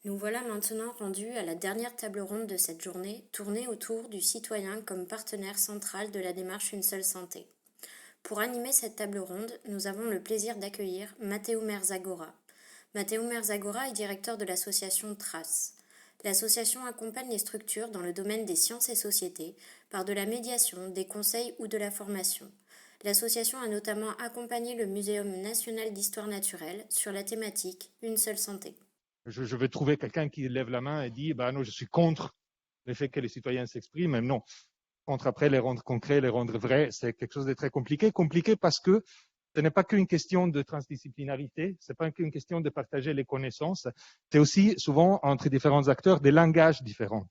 Nous voilà maintenant rendus à la dernière table ronde de cette journée, tournée autour du citoyen comme partenaire central de la démarche Une seule santé. Pour animer cette table ronde, nous avons le plaisir d'accueillir Matteo Merzagora. Matteo Merzagora est directeur de l'association TRACE. L'association accompagne les structures dans le domaine des sciences et sociétés par de la médiation, des conseils ou de la formation. L'association a notamment accompagné le Muséum national d'histoire naturelle sur la thématique Une seule santé. Je vais trouver quelqu'un qui lève la main et dit non, je suis contre le fait que les citoyens s'expriment. Non, contre après les rendre concrets, les rendre vrais, c'est quelque chose de très compliqué. Compliqué parce que ce n'est pas qu'une question de transdisciplinarité, ce n'est pas qu'une question de partager les connaissances, c'est aussi souvent entre différents acteurs des langages différents.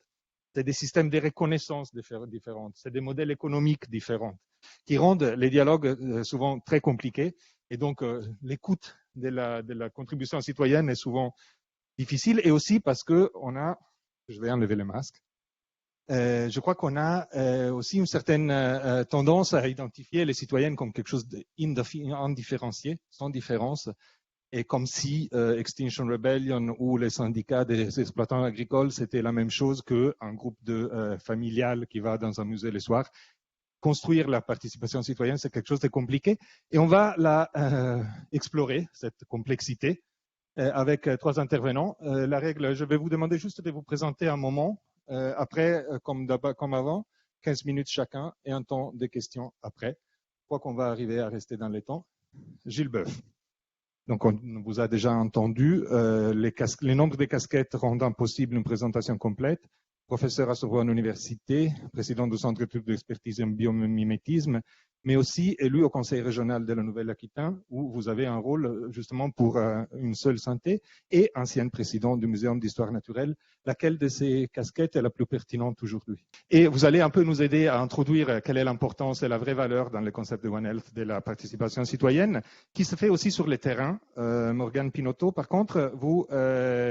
C'est des systèmes de reconnaissance différents, c'est des modèles économiques différents qui rendent les dialogues souvent très compliqués. Et donc, l'écoute de la contribution citoyenne est souvent difficile, et aussi parce que je vais enlever le masque, je crois qu'on a aussi une certaine tendance à identifier les citoyennes comme quelque chose d'indifférencié, sans différence, et comme si Extinction Rebellion ou les syndicats des exploitants agricoles, c'était la même chose qu'un groupe familial qui va dans un musée le soir. Construire la participation citoyenne, c'est quelque chose de compliqué, et on va explorer cette complexité avec trois intervenants. La règle, je vais vous demander juste de vous présenter un moment. Après, comme avant, 15 minutes chacun et un temps de questions après. Je crois qu'on va arriver à rester dans les temps. Gilles Boeuf. Donc, on vous a déjà entendu. Les nombres de casquettes rendant possible une présentation complète. Professeur à Sorbonne Université, président du Centre d'études d'expertise en biomimétisme, mais aussi élu au Conseil régional de la Nouvelle-Aquitaine, où vous avez un rôle justement pour une seule santé, et ancien président du Muséum d'histoire naturelle. Laquelle de ces casquettes est la plus pertinente aujourd'hui? Et vous allez un peu nous aider à introduire quelle est l'importance et la vraie valeur dans le concept de One Health de la participation citoyenne, qui se fait aussi sur le terrain. Morgane Pinotto, par contre, vous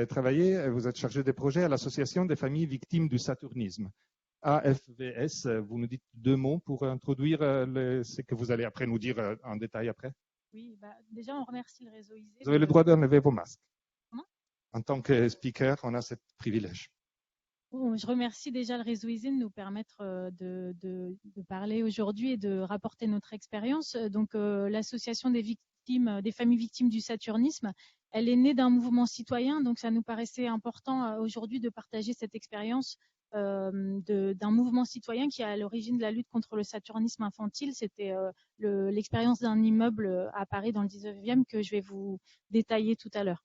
travaillez, vous êtes chargé des projets à l'Association des familles victimes du saturnisme. AFVS, vous nous dites deux mots pour introduire ce que vous allez après nous dire en détail après. Oui, déjà on remercie le réseau ISE. Vous avez le droit d'enlever vos masques. Comment ? En tant que speaker, on a ce privilège. Je remercie déjà le réseau ISE de nous permettre de parler aujourd'hui et de rapporter notre expérience. Donc l'association des familles victimes du saturnisme, elle est née d'un mouvement citoyen, donc ça nous paraissait important aujourd'hui de partager cette expérience d'un mouvement citoyen qui est à l'origine de la lutte contre le saturnisme infantile. C'était l'expérience d'un immeuble à Paris dans le 19e que je vais vous détailler tout à l'heure.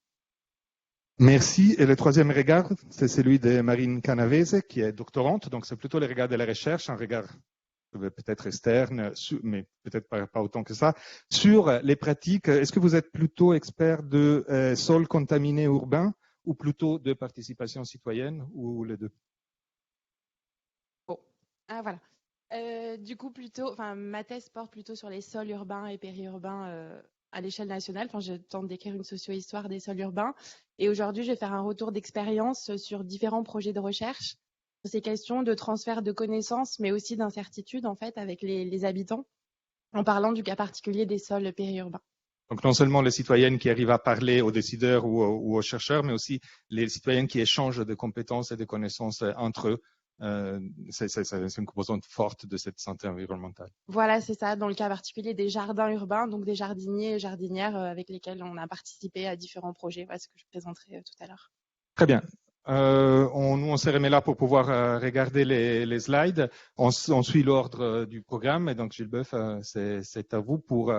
Merci. Et le troisième regard, c'est celui de Marine Canavese, qui est doctorante. Donc, c'est plutôt le regard de la recherche, un regard peut-être externe, mais peut-être pas autant que ça, sur les pratiques. Est-ce que vous êtes plutôt expert de sols contaminés urbains ou plutôt de participation citoyenne, ou les deux? Bon, voilà. Du coup, ma thèse porte plutôt sur les sols urbains et périurbains à l'échelle nationale. Je tente d'écrire une socio-histoire des sols urbains. Et aujourd'hui, je vais faire un retour d'expérience sur différents projets de recherche, sur ces questions de transfert de connaissances, mais aussi d'incertitude, en fait, avec les habitants, en parlant du cas particulier des sols périurbains. Donc, non seulement les citoyennes qui arrivent à parler aux décideurs ou aux chercheurs, mais aussi les citoyennes qui échangent des compétences et des connaissances entre eux. C'est une composante forte de cette santé environnementale. Voilà, c'est ça, dans le cas particulier des jardins urbains, donc des jardiniers et jardinières avec lesquels on a participé à différents projets, ce que je présenterai tout à l'heure. Très bien. On s'est remis là pour pouvoir regarder les slides. On suit l'ordre du programme, et donc Gilles Boeuf, c'est à vous pour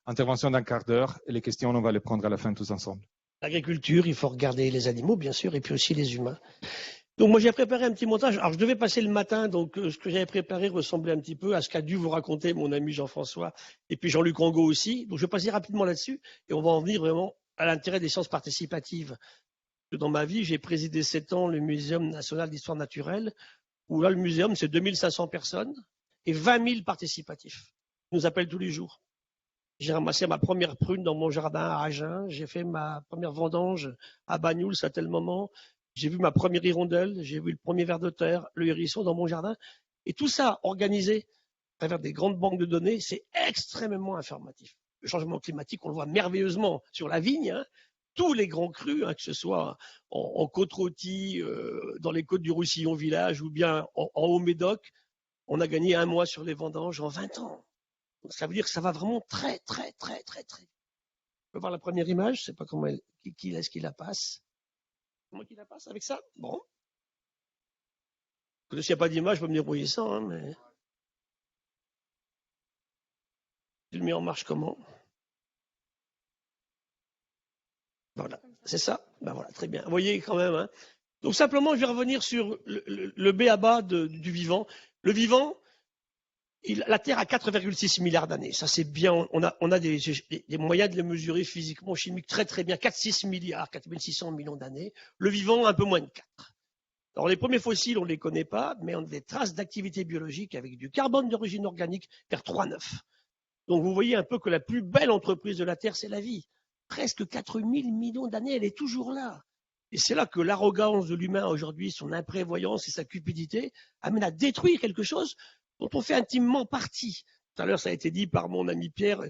intervention d'un quart d'heure, et les questions, on va les prendre à la fin tous ensemble. L'agriculture, il faut regarder les animaux, bien sûr, et puis aussi les humains. Donc moi j'ai préparé un petit montage. Alors je devais passer le matin, donc ce que j'avais préparé ressemblait un petit peu à ce qu'a dû vous raconter mon ami Jean-François et puis Jean-Luc Angot aussi. Donc je vais passer rapidement là-dessus et on va en venir vraiment à l'intérêt des sciences participatives. Dans ma vie, j'ai présidé 7 ans le Muséum national d'histoire naturelle, où là le muséum c'est 2500 personnes et 20 000 participatifs. Ils nous appellent tous les jours. J'ai ramassé ma première prune dans mon jardin à Agen, j'ai fait ma première vendange à Bagnouls à tel moment. J'ai vu ma première hirondelle, j'ai vu le premier ver de terre, le hérisson dans mon jardin. Et tout ça organisé à travers des grandes banques de données, c'est extrêmement informatif. Le changement climatique, on le voit merveilleusement sur la vigne. tous les grands crus, hein, que ce soit en Côte-Rôtie, dans les côtes du Roussillon village ou bien en Haut-Médoc, on a gagné 1 mois sur les vendanges en 20 ans. Donc, ça veut dire que ça va vraiment très, très, très, très, très. On peut voir la première image, je ne sais pas comment qui est-ce qui la passe. Comment qui la passe avec ça? Bon. S'il n'y a pas d'image, je peux me débrouiller sans, hein, mais. Tu le mets en marche comment? Voilà, c'est ça. Ben voilà, très bien. Vous voyez quand même. Hein. Donc simplement, je vais revenir sur le b.a.-ba du vivant. Le vivant, la Terre a 4,6 milliards d'années. Ça, c'est bien. On a des moyens de le mesurer physiquement, chimiquement, très très bien. 4,6 milliards, 4 600 millions d'années. Le vivant, un peu moins de 4. Alors, les premiers fossiles, on ne les connaît pas, mais on a des traces d'activité biologique avec du carbone d'origine organique vers 3,9. Donc, vous voyez un peu que la plus belle entreprise de la Terre, c'est la vie. Presque 4 000 millions d'années, elle est toujours là. Et c'est là que l'arrogance de l'humain aujourd'hui, son imprévoyance et sa cupidité amènent à détruire quelque chose dont on fait intimement partie. Tout à l'heure, ça a été dit par mon ami Pierre,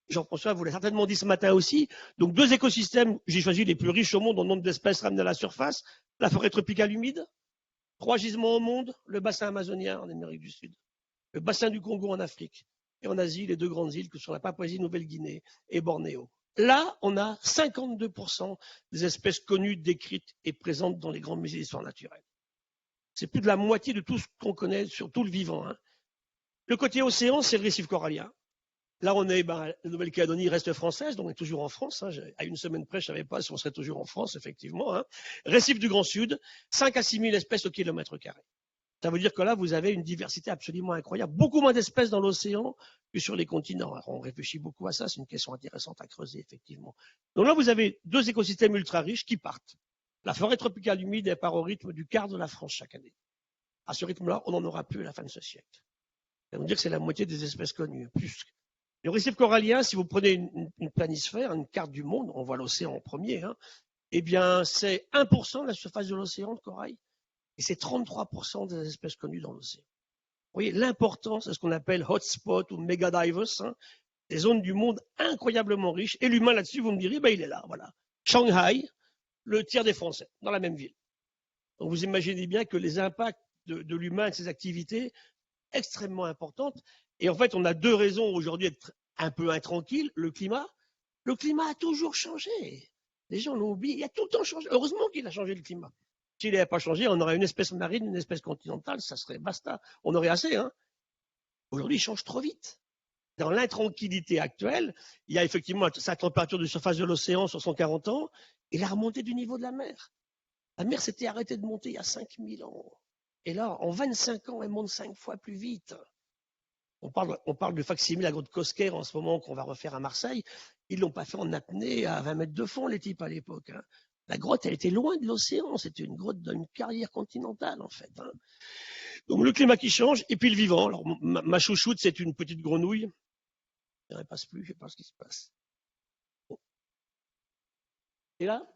Jean-François vous l'a certainement dit ce matin aussi. Donc 2 écosystèmes, j'ai choisi les plus riches au monde en nombre d'espèces ramenées à la surface, la forêt tropicale humide, 3 gisements au monde, le bassin amazonien en Amérique du Sud, le bassin du Congo en Afrique, et en Asie, les 2 grandes îles que sont la Papouasie-Nouvelle-Guinée et Bornéo. Là, on a 52% des espèces connues, décrites et présentes dans les grands musées d'histoire naturelle. C'est plus de la moitié de tout ce qu'on connaît sur tout le vivant. Hein. Le côté océan, c'est le récif corallien. Là, on est, la Nouvelle-Calédonie reste française, donc on est toujours en France. Hein. À une semaine près, je ne savais pas si on serait toujours en France, effectivement. Hein. Récif du Grand Sud, 5 à 6 000 espèces au kilomètre carré. Ça veut dire que là, vous avez une diversité absolument incroyable. Beaucoup moins d'espèces dans l'océan que sur les continents. Alors, on réfléchit beaucoup à ça, c'est une question intéressante à creuser, effectivement. Donc là, vous avez 2 écosystèmes ultra riches qui partent. La forêt tropicale humide part au rythme du quart de la France chaque année. À ce rythme-là, on n'en aura plus à la fin de ce siècle. Ça veut dire que c'est la moitié des espèces connues, plus. Le récif corallien, si vous prenez une planisphère, une carte du monde, on voit l'océan en premier, hein, eh bien, c'est 1% de la surface de l'océan de corail. Et c'est 33% des espèces connues dans l'océan. Vous voyez, l'importance de ce qu'on appelle hotspot ou megadivers, hein, des zones du monde incroyablement riches. Et l'humain là-dessus, vous me direz, il est là, voilà. Shanghai, le tiers des Français, dans la même ville. Donc vous imaginez bien que les impacts de l'humain et de ses activités extrêmement importantes. Et en fait, on a 2 raisons aujourd'hui d'être un peu intranquilles. Le climat a toujours changé. Les gens l'ont oublié, il a tout le temps changé. Heureusement qu'il a changé le climat. S'il n'avait pas changé, on aurait une espèce marine, une espèce continentale, ça serait basta. On aurait assez. Hein. Aujourd'hui, il change trop vite. Dans l'intranquillité actuelle, il y a effectivement sa température de surface de l'océan sur 140 ans et la remontée du niveau de la mer. La mer s'était arrêtée de monter il y a 5000 ans. Et là, en 25 ans, elle monte 5 fois plus vite. On parle de facsimile à la grotte Cosquer en ce moment qu'on va refaire à Marseille. Ils ne l'ont pas fait en apnée à 20 mètres de fond, les types à l'époque. Hein. La grotte, elle était loin de l'océan. C'était une grotte d'une carrière continentale, en fait. Hein. Donc, le climat qui change, et puis le vivant. Alors, ma chouchoute, c'est une petite grenouille. Elle ne passe plus, je ne sais pas ce qui se passe. Bon. Et là?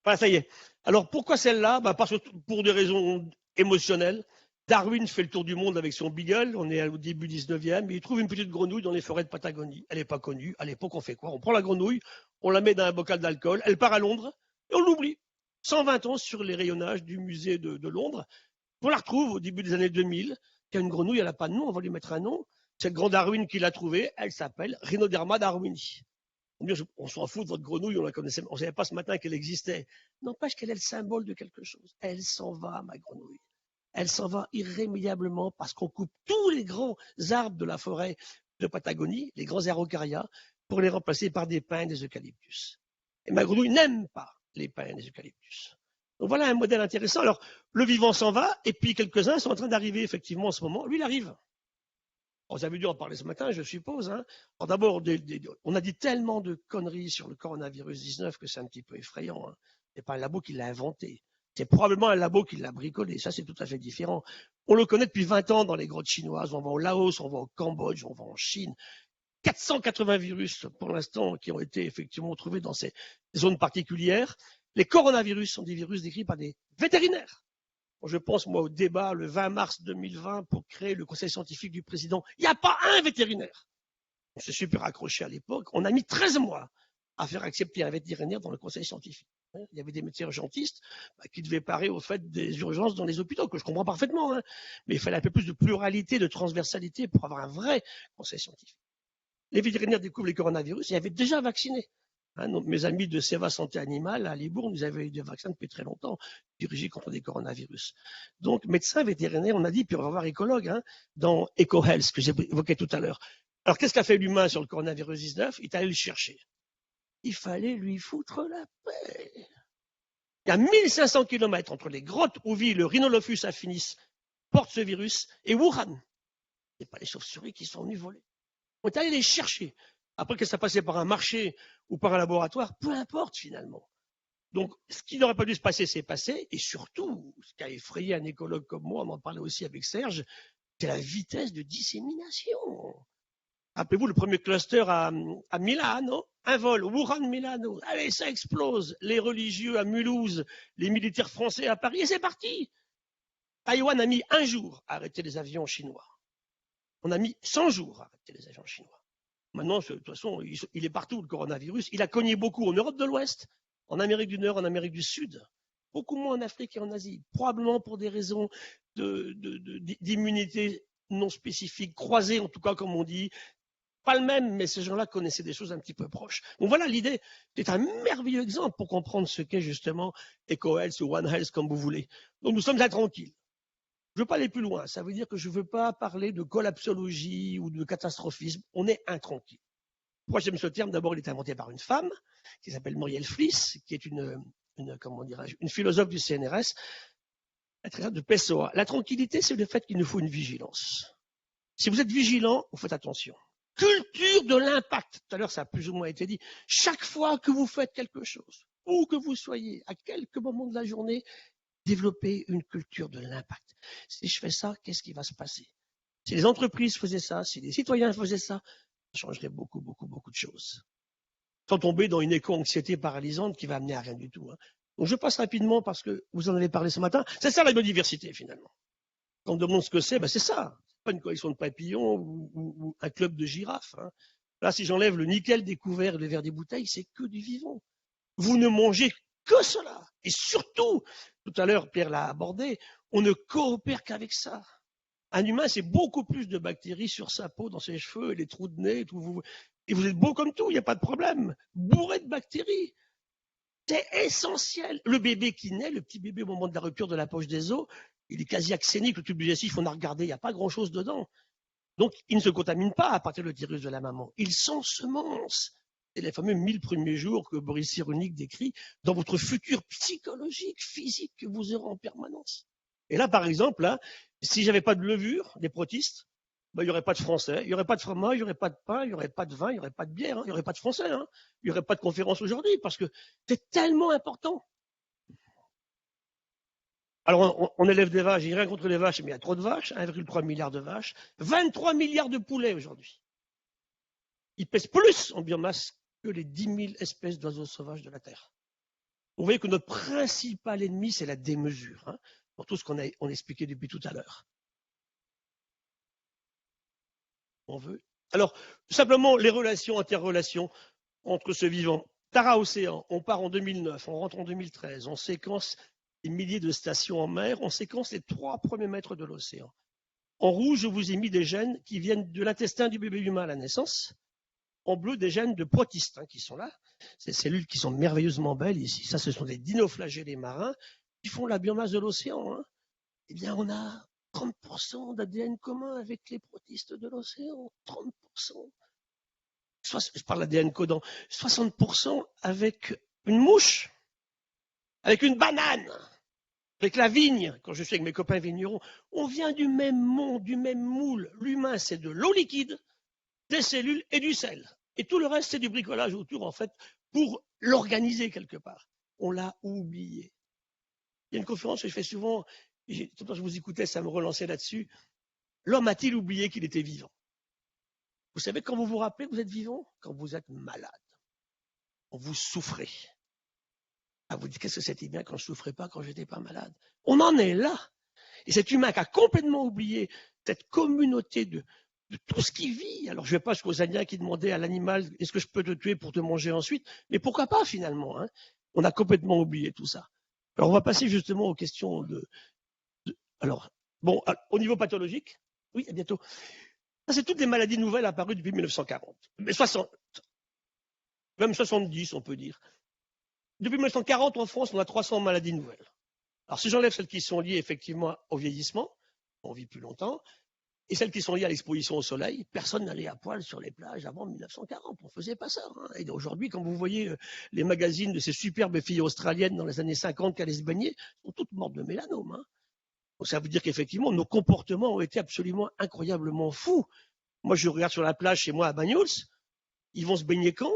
Voilà, ça y est. Alors, pourquoi celle-là? Parce que pour des raisons émotionnelles. Darwin fait le tour du monde avec son Beagle, on est au début 19e, et il trouve une petite grenouille dans les forêts de Patagonie. Elle n'est pas connue. À l'époque, on fait quoi? On prend la grenouille, on la met dans un bocal d'alcool, elle part à Londres, et on l'oublie. 120 ans sur les rayonnages du musée de Londres. On la retrouve au début des années 2000, qu'il y a une grenouille, elle n'a pas de nom, on va lui mettre un nom. C'est le grand Darwin qui l'a trouvée, elle s'appelle Rhinoderma darwini. On s'en fout de votre grenouille, on la connaissait, on ne savait pas ce matin qu'elle existait. N'empêche qu'elle est le symbole de quelque chose. Elle s'en va, ma grenouille. Elle s'en va irrémédiablement parce qu'on coupe tous les grands arbres de la forêt de Patagonie, les grands araucarias, pour les remplacer par des pins et des eucalyptus. Et ma grenouille n'aime pas les pins et les eucalyptus. Donc voilà un modèle intéressant. Alors, le vivant s'en va, et puis quelques-uns sont en train d'arriver effectivement en ce moment. Lui, il arrive. Vous avez dû en parler ce matin, je suppose. Hein. Alors d'abord, on a dit tellement de conneries sur le coronavirus 19 que c'est un petit peu effrayant. Hein. Ce n'est pas un labo qui l'a inventé. C'est probablement un labo qui l'a bricolé. Ça, c'est tout à fait différent. On le connaît depuis 20 ans dans les grottes chinoises. On va au Laos, on va au Cambodge, on va en Chine. 480 virus, pour l'instant, qui ont été effectivement trouvés dans ces zones particulières. Les coronavirus sont des virus décrits par des vétérinaires. Je pense, moi, au débat le 20 mars 2020 pour créer le conseil scientifique du président. Il n'y a pas un vétérinaire. On s'est super accroché à l'époque. On a mis 13 mois à faire accepter un vétérinaire dans le conseil scientifique. Il y avait des médecins urgentistes qui devaient parer au fait des urgences dans les hôpitaux, que je comprends parfaitement, hein, mais il fallait un peu plus de pluralité, de transversalité pour avoir un vrai conseil scientifique. Les vétérinaires découvrent les coronavirus et avaient déjà vacciné. Hein, donc mes amis de Seva Santé Animale à Libourne, ils avaient eu des vaccins depuis très longtemps, dirigés contre des coronavirus. Donc, médecins vétérinaires, on a dit, puis on va voir écologue, hein, dans EcoHealth, que j'ai évoqué tout à l'heure. Alors, qu'est-ce qu'a fait l'humain sur le coronavirus 19? Il est allé le chercher. Il fallait lui foutre la paix. Il y a 1500 km entre les grottes où vit le Rhinolophus affinis, porte ce virus, et Wuhan. Ce n'est pas les chauves-souris qui sont venues voler. On est allé les chercher. Après que ça passait par un marché ou par un laboratoire, peu importe finalement. Donc, ce qui n'aurait pas dû se passer, c'est passé. Et surtout, ce qui a effrayé un écologue comme moi, on en parlait aussi avec Serge, c'est la vitesse de dissémination. Rappelez-vous le premier cluster à Milano, un vol, Wuhan-Milano. Allez, ça explose. Les religieux à Mulhouse, les militaires français à Paris, et c'est parti. Taïwan a mis 1 jour à arrêter les avions chinois. On a mis 100 jours à arrêter les avions chinois. Maintenant, de toute façon, il est partout, le coronavirus. Il a cogné beaucoup en Europe de l'Ouest, en Amérique du Nord, en Amérique du Sud. Beaucoup moins en Afrique et en Asie. Probablement pour des raisons d'immunité non spécifique, croisée en tout cas, comme on dit. Pas le même, mais ces gens-là connaissaient des choses un petit peu proches. Donc voilà, l'idée, c'est un merveilleux exemple pour comprendre ce qu'est justement EcoHealth ou One Health, comme vous voulez. Donc nous sommes intranquilles. Je ne veux pas aller plus loin. Ça veut dire que je ne veux pas parler de collapsologie ou de catastrophisme. On est intranquille. Pourquoi j'aime ce terme? D'abord, il est inventé par une femme qui s'appelle Muriel Fliss, qui est une philosophe du CNRS, de PSOA. La tranquillité, c'est le fait qu'il nous faut une vigilance. Si vous êtes vigilant, vous faites attention. Culture de l'impact. Tout à l'heure, ça a plus ou moins été dit. Chaque fois que vous faites quelque chose, où que vous soyez, à quelques moments de la journée, développez une culture de l'impact. Si je fais ça, qu'est-ce qui va se passer? Si les entreprises faisaient ça, si les citoyens faisaient ça, ça changerait beaucoup, beaucoup, beaucoup de choses. Sans tomber dans une éco-anxiété paralysante qui va amener à rien du tout. Hein. Donc je passe rapidement parce que vous en avez parlé ce matin. C'est ça la biodiversité finalement. Quand on demande ce que c'est, c'est ça. C'est pas une collection de papillons ou un club de girafes. Hein. Là, si j'enlève le nickel des couverts et le verre des bouteilles, c'est que du vivant. Vous ne mangez que cela. Et surtout, tout à l'heure, Pierre l'a abordé, on ne coopère qu'avec ça. Un humain, c'est beaucoup plus de bactéries sur sa peau, dans ses cheveux, et les trous de nez, tout. Et vous êtes beau comme tout, il n'y a pas de problème. Bourré de bactéries. C'est essentiel. Le bébé qui naît, le petit bébé au moment de la rupture de la poche des os, il est quasi axénique, le tube digestif, on a regardé, il n'y a pas grand-chose dedans. Donc, il ne se contamine pas à partir du virus de la maman. Il s'ensemence. C'est les fameux 1000 premiers jours que Boris Cyrulnik décrit dans votre futur psychologique, physique que vous aurez en permanence. Et là, par exemple, là, si j'avais pas de levure, des protistes, il n'y aurait pas de français, il n'y aurait pas de fromage, il n'y aurait pas de pain, il n'y aurait pas de vin, il n'y aurait pas de bière, il n'y aurait pas de français, il n'y aurait pas de conférence aujourd'hui parce que c'est tellement important. Alors, on élève des vaches, j'ai rien contre les vaches, mais il y a trop de vaches, 1,3 milliard de vaches, 23 milliards de poulets aujourd'hui. Ils pèsent plus en biomasse que les 10 000 espèces d'oiseaux sauvages de la Terre. Vous voyez que notre principal ennemi, c'est la démesure, hein, pour tout ce qu'on a expliqué depuis tout à l'heure. On veut. Alors, simplement, les relations, interrelations entre ce vivant. Tara Océan, on part en 2009, on rentre en 2013, on séquence des milliers de stations en mer, on séquence les 3 premiers mètres de l'océan. En rouge, je vous ai mis des gènes qui viennent de l'intestin du bébé humain à la naissance. En bleu, des gènes de protistes qui sont là. Ces cellules qui sont merveilleusement belles ici. Ça, ce sont des dinoflagellés marins qui font la biomasse de l'océan. Hein. Eh bien, on a 30% d'ADN commun avec les protistes de l'océan. 30%. Je parle d'ADN codant. 60% avec une mouche, avec une banane, avec la vigne. Quand je suis avec mes copains vignerons, on vient du même monde, du même moule. L'humain, c'est de l'eau liquide, des cellules et du sel. Et tout le reste, c'est du bricolage autour, en fait, pour l'organiser quelque part. On l'a oublié. Il y a une conférence que je fais souvent, quand je vous écoutais, ça me relançait là-dessus. L'homme a-t-il oublié qu'il était vivant? Vous savez, quand vous vous rappelez que vous êtes vivant, quand vous êtes malade, quand vous souffrez. Ah, vous dites, qu'est-ce que c'était bien quand je ne souffrais pas, quand je n'étais pas malade? On en est là. Et cet humain qui a complètement oublié cette communauté de tout ce qui vit. Alors, je ne vais pas jusqu'aux Indiens qui demandaient à l'animal, est-ce que je peux te tuer pour te manger ensuite? Mais pourquoi pas, finalement, hein? On a complètement oublié tout ça. Alors, on va passer justement aux questions alors, bon, au niveau pathologique, oui, à bientôt. Ça, c'est toutes les maladies nouvelles apparues depuis 1940. Mais 60, même 70, on peut dire. Depuis 1940, en France, on a 300 maladies nouvelles. Alors, si j'enlève celles qui sont liées effectivement au vieillissement, on vit plus longtemps, et celles qui sont liées à l'exposition au soleil, personne n'allait à poil sur les plages avant 1940. On ne faisait pas ça. Hein. Et aujourd'hui, quand vous voyez les magazines de ces superbes filles australiennes dans les années 50 qui allaient se baigner, elles sont toutes mortes de mélanome. Hein. Donc, ça veut dire qu'effectivement, nos comportements ont été absolument incroyablement fous. Moi, je regarde sur la plage chez moi à Banyuls, ils vont se baigner quand?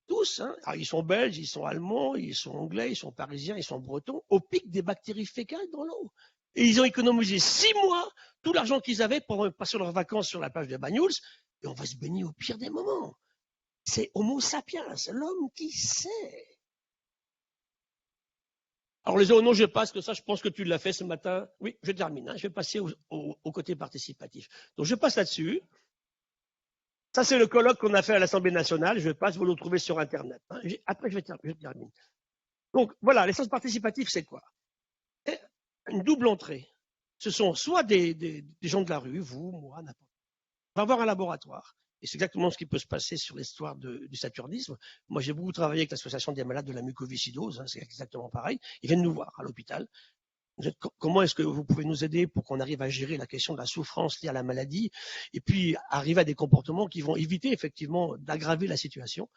Tous. Hein. Alors, ils sont belges, ils sont allemands, ils sont anglais, ils sont parisiens, ils sont bretons, au pic des bactéries fécales dans l'eau. Et ils ont économisé 6 mois tout l'argent qu'ils avaient pour passer leurs vacances sur la plage de Banyuls, et on va se baigner au pire des moments. C'est Homo sapiens, l'homme qui sait. Alors les non, je passe, que ça, je pense que tu l'as fait ce matin. Oui, je termine. Hein. Je vais passer au côté participatif. Donc je passe là-dessus. Ça, c'est le colloque qu'on a fait à l'Assemblée nationale. Je passe, vous le trouvez sur Internet. Hein. Après, je termine. Donc voilà, l'essence participative, c'est quoi? Une double entrée. Ce sont soit des gens de la rue, vous, moi, n'importe qui. On va avoir un laboratoire. Et c'est exactement ce qui peut se passer sur l'histoire du saturnisme. Moi, j'ai beaucoup travaillé avec l'association des malades de la mucoviscidose. Hein, c'est exactement pareil. Ils viennent nous voir à l'hôpital. Comment est-ce que vous pouvez nous aider pour qu'on arrive à gérer la question de la souffrance liée à la maladie et puis arriver à des comportements qui vont éviter effectivement d'aggraver la situation?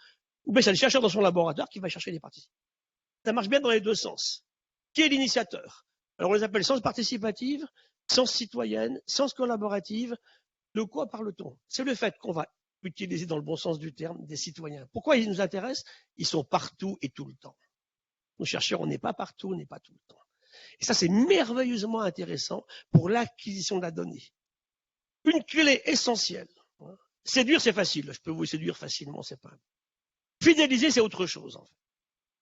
Ou bien c'est le chercheur dans son laboratoire qui va chercher des participants. Ça marche bien dans les deux sens. Qui est l'initiateur? Alors on les appelle sciences participatives, sciences citoyennes, sciences collaboratives. De quoi parle-t-on? C'est le fait qu'on va utiliser dans le bon sens du terme des citoyens. Pourquoi ils nous intéressent? Ils sont partout et tout le temps. Nos chercheurs, on n'est pas partout, on n'est pas tout le temps. Et ça, c'est merveilleusement intéressant pour l'acquisition de la donnée. Une clé essentielle. Séduire, c'est facile. Je peux vous séduire facilement, c'est pas. Fidéliser, c'est autre chose, en fait.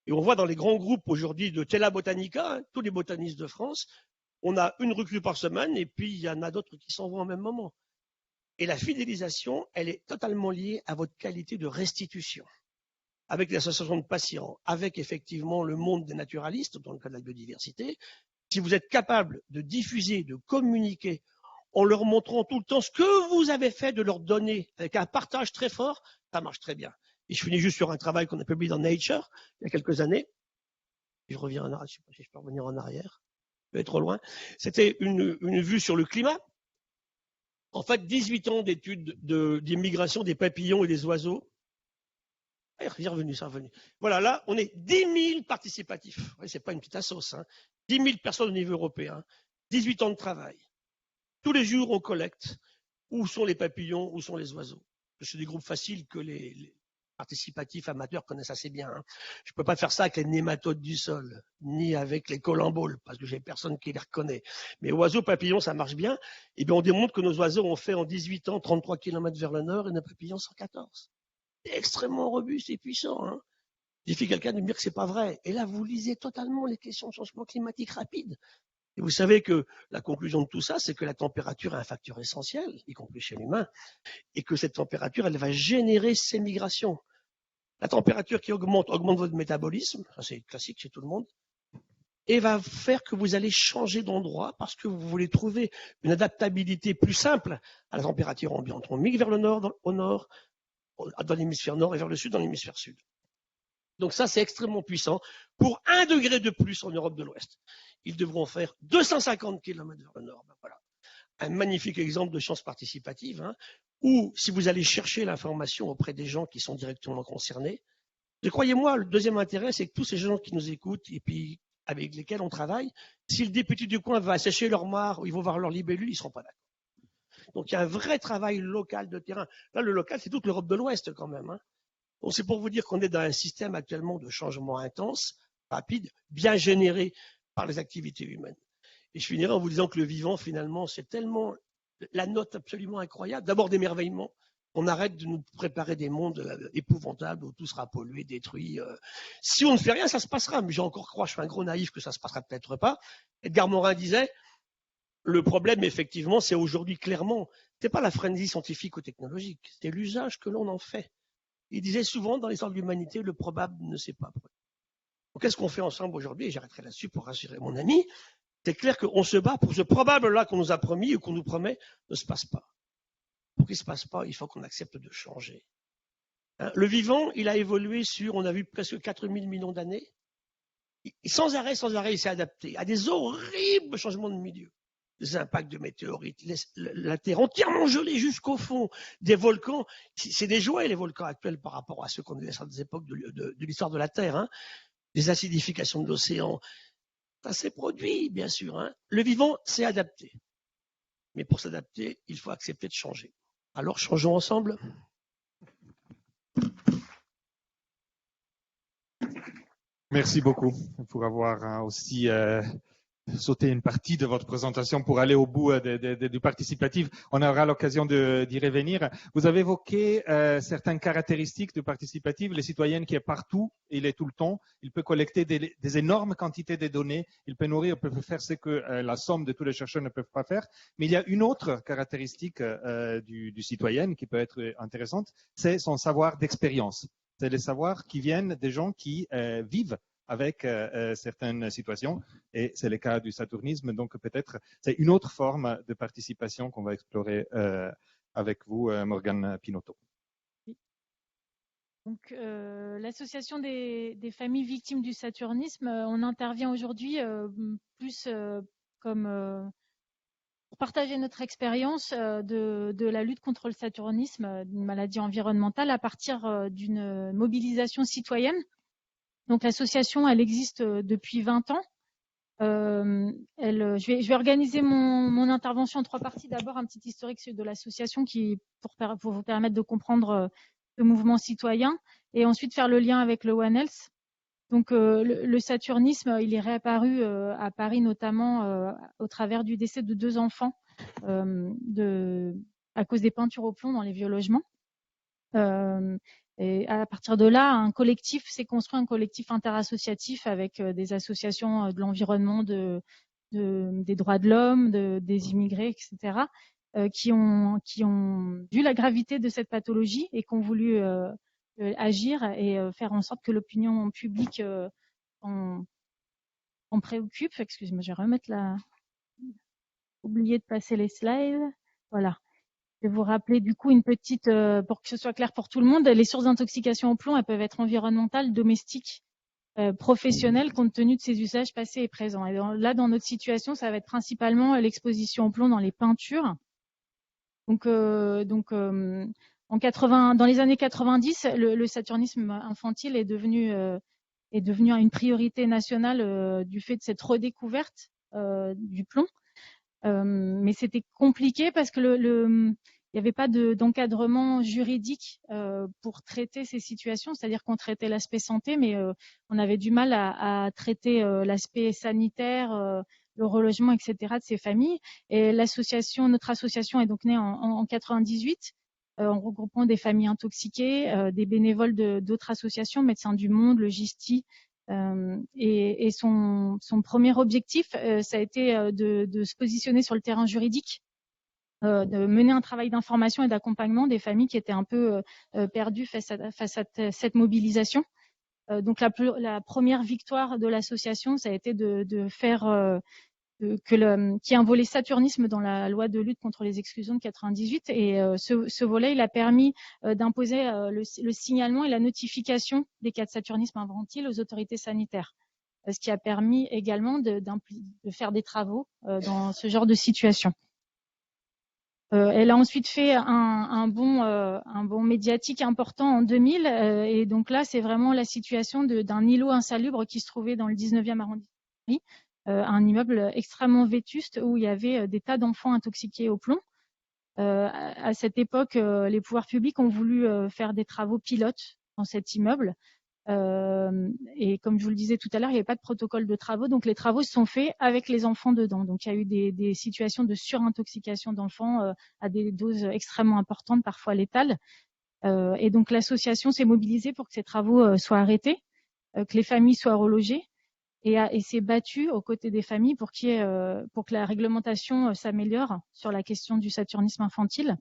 Et on voit dans les grands groupes aujourd'hui de Tela Botanica, hein, tous les botanistes de France, on a une recrue par semaine et puis il y en a d'autres qui s'en vont au même moment. Et la fidélisation, elle est totalement liée à votre qualité de restitution. Avec les associations de patients, avec effectivement le monde des naturalistes, dans le cas de la biodiversité, si vous êtes capable de diffuser, de communiquer, en leur montrant tout le temps ce que vous avez fait, de leur donner, avec un partage très fort, ça marche très bien. Et je finis juste sur un travail qu'on a publié dans Nature, il y a quelques années. Je reviens en arrière, je ne sais pas si je peux revenir en arrière, je vais être trop loin. C'était une vue sur le climat. En fait, 18 ans d'études d'immigration des papillons et des oiseaux. C'est revenu, c'est revenu. Voilà, là, on est 10 000 participatifs. Ouais, c'est pas une petite sauce. Hein. 10 000 personnes au niveau européen. 18 ans de travail. Tous les jours, on collecte. Où sont les papillons, où sont les oiseaux? C'est des groupes faciles que les participatifs amateurs connaissent assez bien. Hein. Je ne peux pas faire ça avec les nématodes du sol, ni avec les colamboles, parce que j'ai personne qui les reconnaît. Mais oiseaux, papillons, ça marche bien. Et bien, on démontre que nos oiseaux ont fait en 18 ans 33 km vers le nord et nos papillons 114. C'est extrêmement robuste et puissant. Hein. J'ai fait quelqu'un de me dire que c'est pas vrai. Et là, vous lisez totalement les questions de changement climatique rapide. Et vous savez que la conclusion de tout ça, c'est que la température est un facteur essentiel, y compris chez l'humain, et que cette température, elle va générer ces migrations. La température qui augmente votre métabolisme, ça c'est classique chez tout le monde, et va faire que vous allez changer d'endroit parce que vous voulez trouver une adaptabilité plus simple à la température ambiante. On migre vers le nord, au nord, dans l'hémisphère nord et vers le sud dans l'hémisphère sud. Donc ça, c'est extrêmement puissant. Pour 1 degré de plus en Europe de l'Ouest, ils devront faire 250 km vers le nord. Ben voilà. Un magnifique exemple de science participative, hein, où si vous allez chercher l'information auprès des gens qui sont directement concernés, et croyez-moi, le deuxième intérêt, c'est que tous ces gens qui nous écoutent et puis avec lesquels on travaille, si le député du coin va sécher leur mare ou ils vont voir leur libellule, ils ne seront pas d'accord. Donc il y a un vrai travail local de terrain. Là, le local, c'est toute l'Europe de l'Ouest quand même. Hein. Donc c'est pour vous dire qu'on est dans un système actuellement de changement intense, rapide, bien généré par les activités humaines. Et je finirai en vous disant que le vivant, finalement, c'est tellement la note absolument incroyable. D'abord d'émerveillement. On arrête de nous préparer des mondes épouvantables où tout sera pollué, détruit. Si on ne fait rien, ça se passera. Mais j'ai encore croire, je suis un gros naïf, que ça se passera peut-être pas. Edgar Morin disait, Le problème, effectivement, c'est aujourd'hui clairement, c'est pas la frénésie scientifique ou technologique, c'est l'usage que l'on en fait. Il disait souvent dans l'histoire de l'humanité, le probable ne s'est pas produit. Donc, qu'est-ce qu'on fait ensemble aujourd'hui? Et j'arrêterai là-dessus pour rassurer mon ami. C'est clair qu'on se bat pour ce probable-là qu'on nous a promis ou qu'on nous promet ne se passe pas. Pour qu'il ne se passe pas, il faut qu'on accepte de changer. Le vivant, il a évolué sur, on a vu presque 4000 millions d'années. Sans arrêt, il s'est adapté à des horribles changements de milieu. Des impacts de météorites, la Terre entièrement gelée jusqu'au fond, des volcans. C'est des jouets, les volcans actuels, par rapport à ceux qu'on connaissait à des époques de l'histoire de la Terre. Hein. Des acidifications de l'océan. Ça s'est produit, bien sûr. Hein. Le vivant s'est adapté. Mais pour s'adapter, il faut accepter de changer. Alors, changeons ensemble. Merci beaucoup pour avoir aussi sauté une partie de votre présentation pour aller au bout du participatif. On aura l'occasion d'y revenir. Vous avez évoqué certaines caractéristiques du participatif. Le citoyen qui est partout, il est tout le temps. Il peut collecter des énormes quantités de données. Il peut nourrir, il peut faire ce que la somme de tous les chercheurs ne peuvent pas faire. Mais il y a une autre caractéristique du citoyen qui peut être intéressante, c'est son savoir d'expérience. C'est les savoirs qui viennent des gens qui vivent avec certaines situations, et c'est le cas du saturnisme. Donc peut-être c'est une autre forme de participation qu'on va explorer avec vous, Morgane Pinotto. Donc, l'association des familles victimes du saturnisme, on intervient aujourd'hui plus comme pour partager notre expérience de la lutte contre le saturnisme, une maladie environnementale, à partir d'une mobilisation citoyenne. Donc l'association, elle existe depuis 20 ans. Je vais organiser mon intervention en 3 parties. D'abord, un petit historique de l'association pour vous permettre de comprendre le mouvement citoyen, et ensuite faire le lien avec le One Health. Donc le saturnisme, il est réapparu à Paris, notamment au travers du décès de 2 enfants à cause des peintures au plomb dans les vieux logements. Et à partir de là, un collectif s'est construit, un collectif interassociatif avec des associations de l'environnement, des droits de l'homme, des immigrés, etc., qui ont vu la gravité de cette pathologie et qui ont voulu agir et faire en sorte que l'opinion publique en préoccupe. Excusez-moi, je vais remettre oublié de passer les slides. Voilà. Je vais vous rappeler du coup une petite, pour que ce soit clair pour tout le monde, les sources d'intoxication au plomb, elles peuvent être environnementales, domestiques, professionnelles, compte tenu de ses usages passés et présents. Et là, dans notre situation, ça va être principalement l'exposition au plomb dans les peintures. Donc dans les années 90, le saturnisme infantile est devenu une priorité nationale du fait de cette redécouverte du plomb. Mais c'était compliqué parce que il n'y avait pas d'encadrement juridique pour traiter ces situations, c'est-à-dire qu'on traitait l'aspect santé, mais on avait du mal à traiter l'aspect sanitaire, le relogement, etc. de ces familles. Et notre association est donc née en 98, en regroupant des familles intoxiquées, des bénévoles d'autres associations, Médecins du Monde, le GISTI. Et son premier objectif, ça a été de se positionner sur le terrain juridique, de mener un travail d'information et d'accompagnement des familles qui étaient un peu perdues face à cette mobilisation. Donc la première victoire de l'association, ça a été de faire qu'il y ait un volet saturnisme dans la loi de lutte contre les exclusions de 98, et ce volet, il a permis d'imposer le signalement et la notification des cas de saturnisme infantile aux autorités sanitaires, ce qui a permis également de faire des travaux dans ce genre de situation. Elle a ensuite fait un bond médiatique important en 2000, et donc là, c'est vraiment la situation d'un îlot insalubre qui se trouvait dans le 19e arrondissement, un immeuble extrêmement vétuste où il y avait des tas d'enfants intoxiqués au plomb. À cette époque, les pouvoirs publics ont voulu faire des travaux pilotes dans cet immeuble. Et comme je vous le disais tout à l'heure, il n'y avait pas de protocole de travaux, donc les travaux se sont faits avec les enfants dedans. Donc il y a eu des situations de surintoxication d'enfants à des doses extrêmement importantes, parfois létales. Et donc l'association s'est mobilisée pour que ces travaux soient arrêtés, que les familles soient relogées. et s'est battu aux côtés des familles pour que la réglementation s'améliore sur la question du saturnisme infantile.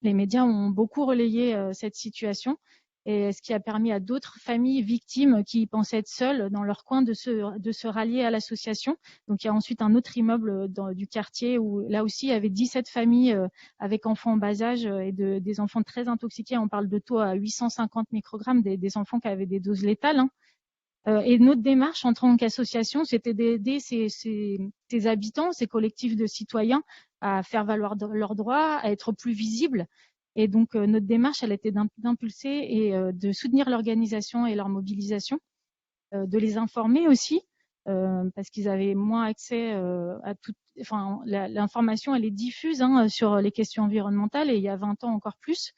Les médias ont beaucoup relayé cette situation, et ce qui a permis à d'autres familles victimes qui pensaient être seules dans leur coin de se rallier à l'association. Donc il y a ensuite un autre immeuble du quartier où là aussi il y avait 17 familles avec enfants en bas âge et des enfants très intoxiqués. On parle de taux à 850 microgrammes, des enfants qui avaient des doses létales, hein. Et notre démarche en tant qu'association, c'était d'aider ces habitants, ces collectifs de citoyens à faire valoir leurs droits, à être plus visibles. Et donc, notre démarche, elle était d'impulser et de soutenir l'organisation et leur mobilisation, de les informer aussi, parce qu'ils avaient moins accès à tout. Enfin, l'information, elle est diffuse, hein, sur les questions environnementales, et il y a 20 ans encore plus.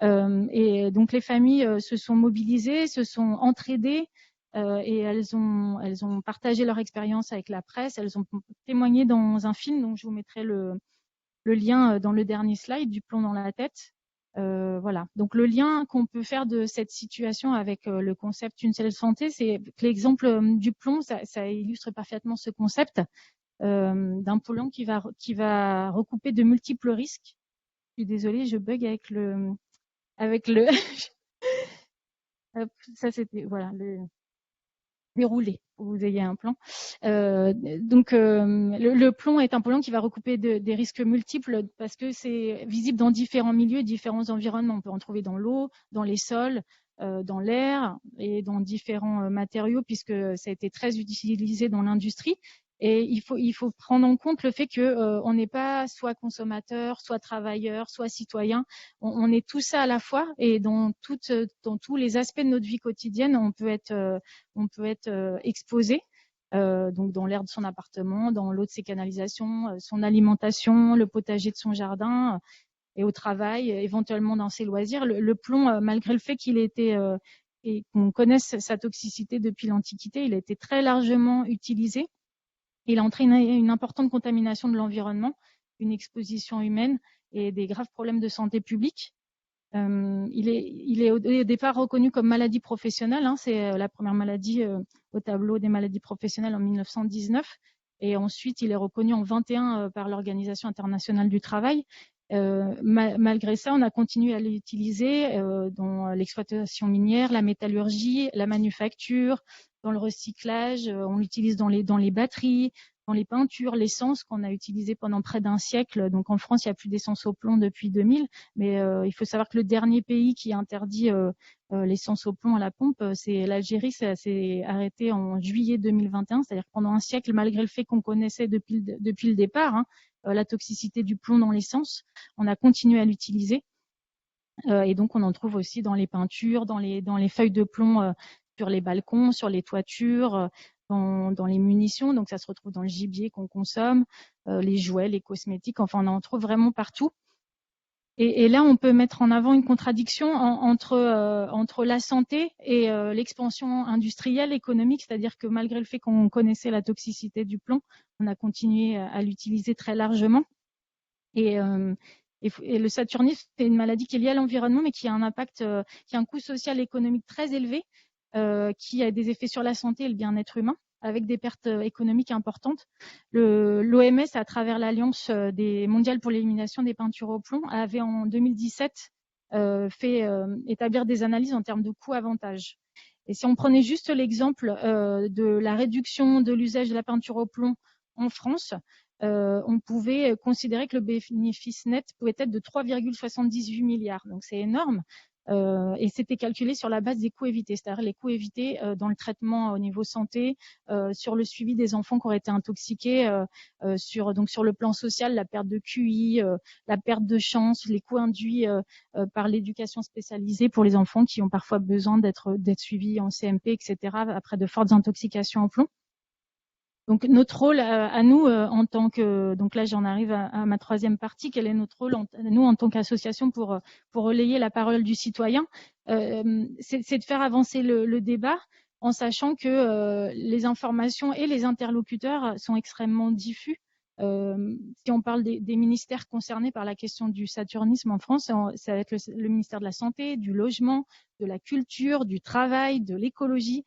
Et donc, les familles se sont mobilisées, se sont entraidées. Et elles ont partagé leur expérience avec la presse, elles ont témoigné dans un film, donc je vous mettrai le lien dans le dernier slide, du plomb dans la tête. Voilà. Donc le lien qu'on peut faire de cette situation avec le concept Une seule santé, c'est que l'exemple du plomb, ça illustre parfaitement ce concept d'un polluant qui va recouper de multiples risques. Je suis désolée, je bug avec le Hop, ça c'était voilà déroulé pour que vous ayez un plan. Donc le plomb est un polluant qui va recouper des risques multiples parce que c'est visible dans différents milieux, différents environnements. On peut en trouver dans l'eau, dans les sols, dans l'air et dans différents matériaux, puisque ça a été très utilisé dans l'industrie. Et il faut prendre en compte le fait que on n'est pas soit consommateur, soit travailleur, soit citoyen. On est tout ça à la fois, et dans tous les aspects de notre vie quotidienne, on peut être exposé. Donc dans l'air de son appartement, dans l'eau de ses canalisations, son alimentation, le potager de son jardin, et au travail, éventuellement dans ses loisirs. Le plomb, malgré le fait qu'il ait été et qu'on connaisse sa toxicité depuis l'Antiquité, il a été très largement utilisé. Il a entraîné une importante contamination de l'environnement, une exposition humaine et des graves problèmes de santé publique. Il est au départ reconnu comme maladie professionnelle, hein, c'est la première maladie au tableau des maladies professionnelles en 1919, et ensuite il est reconnu en 21 par l'Organisation internationale du travail. Malgré ça, on a continué à l'utiliser dans l'exploitation minière, la métallurgie, la manufacture, dans le recyclage. On l'utilise dans les batteries, dans les peintures, l'essence qu'on a utilisée pendant près d'un siècle. Donc en France, il n'y a plus d'essence au plomb depuis 2000, mais il faut savoir que le dernier pays qui a interdit l'essence au plomb à la pompe, c'est l'Algérie. Ça s'est arrêté en juillet 2021, c'est-à-dire que pendant un siècle, malgré le fait qu'on connaissait depuis le départ, hein, la toxicité du plomb dans l'essence, on a continué à l'utiliser. Et donc on en trouve aussi dans les peintures, dans les feuilles de plomb sur les balcons, sur les toitures, dans les munitions. Donc ça se retrouve dans le gibier qu'on consomme, les jouets, les cosmétiques, enfin on en trouve vraiment partout. Et là, on peut mettre en avant une contradiction entre la santé et l'expansion industrielle, économique, c'est-à-dire que malgré le fait qu'on connaissait la toxicité du plomb, on a continué à l'utiliser très largement. Et le saturnisme, c'est une maladie qui est liée à l'environnement, mais qui a un impact, qui a un coût social et économique très élevé, qui a des effets sur la santé et le bien-être humain, avec des pertes économiques importantes. L'OMS, à travers l'Alliance mondiale pour l'élimination des peintures au plomb, avait en 2017 fait établir des analyses en termes de coût-avantage. Et si on prenait juste l'exemple de la réduction de l'usage de la peinture au plomb en France, on pouvait considérer que le bénéfice net pouvait être de 3,78 milliards. Donc c'est énorme. Et c'était calculé sur la base des coûts évités, c'est-à-dire les coûts évités dans le traitement au niveau santé, sur le suivi des enfants qui auraient été intoxiqués, sur le plan social, la perte de QI, la perte de chance, les coûts induits par l'éducation spécialisée pour les enfants qui ont parfois besoin d'être suivis en CMP, etc., après de fortes intoxications en plomb. Donc notre rôle à nous en tant que, donc là j'en arrive à ma troisième partie, quel est notre rôle nous en tant qu'association pour relayer la parole du citoyen, c'est de faire avancer le débat en sachant que les informations et les interlocuteurs sont extrêmement diffus. Si on parle des ministères concernés par la question du saturnisme en France, ça va être le ministère de la Santé, du Logement, de la Culture, du Travail, de l'Écologie.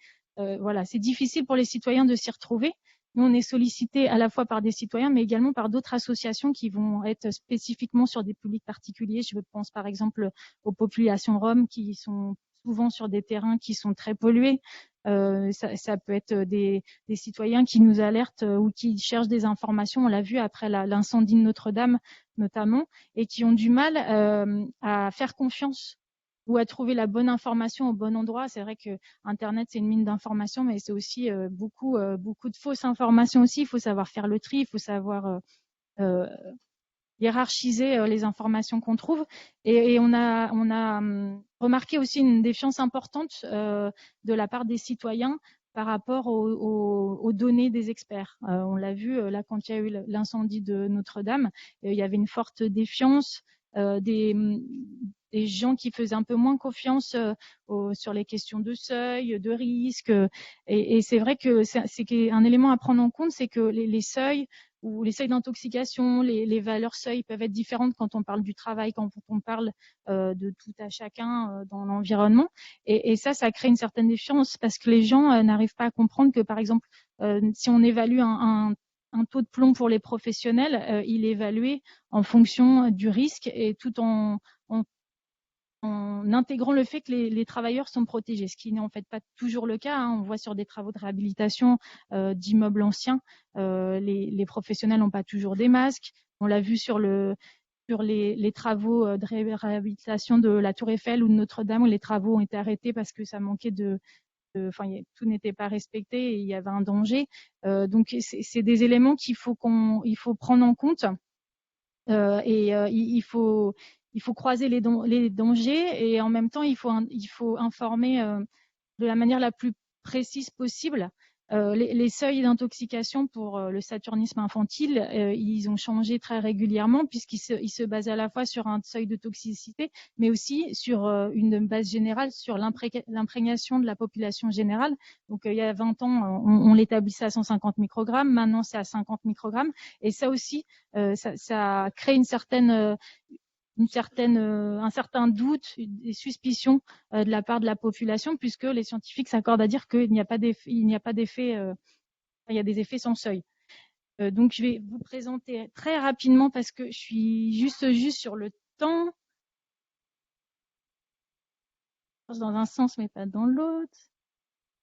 voilà, c'est difficile pour les citoyens de s'y retrouver. Nous, on est sollicité à la fois par des citoyens, mais également par d'autres associations qui vont être spécifiquement sur des publics particuliers. Je pense par exemple aux populations roms qui sont souvent sur des terrains qui sont très pollués. Ça peut être des citoyens qui nous alertent ou qui cherchent des informations. On l'a vu après l'incendie de Notre-Dame notamment, et qui ont du mal à faire confiance ou à trouver la bonne information au bon endroit. C'est vrai que Internet, c'est une mine d'informations, mais c'est aussi beaucoup de fausses informations aussi. Il faut savoir faire le tri, il faut savoir hiérarchiser les informations qu'on trouve. Et on a remarqué aussi une défiance importante de la part des citoyens par rapport aux données des experts. On l'a vu là quand il y a eu l'incendie de Notre-Dame, il y avait une forte défiance des gens qui faisaient un peu moins confiance sur les questions de seuil, de risque. Et c'est vrai que c'est un élément à prendre en compte, c'est que les seuils ou les seuils d'intoxication, les valeurs seuils peuvent être différentes quand on parle du travail, quand on parle de tout à chacun dans l'environnement. Et ça crée une certaine défiance parce que les gens n'arrivent pas à comprendre que, par exemple, si on évalue un taux de plomb pour les professionnels, il est évalué en fonction du risque et tout en intégrant le fait que les travailleurs sont protégés, ce qui n'est en fait pas toujours le cas. On voit sur des travaux de réhabilitation d'immeubles anciens, les professionnels n'ont pas toujours des masques. On l'a vu sur les travaux de réhabilitation de la Tour Eiffel ou de Notre-Dame, où les travaux ont été arrêtés parce que ça manquait tout n'était pas respecté et il y avait un danger. Donc c'est des éléments qu'il faut prendre en compte il faut croiser les dangers et en même temps il faut informer de la manière la plus précise possible. Les seuils d'intoxication pour le saturnisme infantile, ils ont changé très régulièrement puisqu'ils se basent à la fois sur un seuil de toxicité, mais aussi sur une base générale, sur l'imprégnation de la population générale. Donc il y a 20 ans, on l'établissait à 150 microgrammes, maintenant c'est à 50 microgrammes. Et ça aussi, ça crée un certain doute, des suspicions de la part de la population, puisque les scientifiques s'accordent à dire qu'il n'y a pas d'effet, il y a des effets sans seuil. Donc je vais vous présenter très rapidement parce que je suis juste sur le temps. Dans un sens mais pas dans l'autre.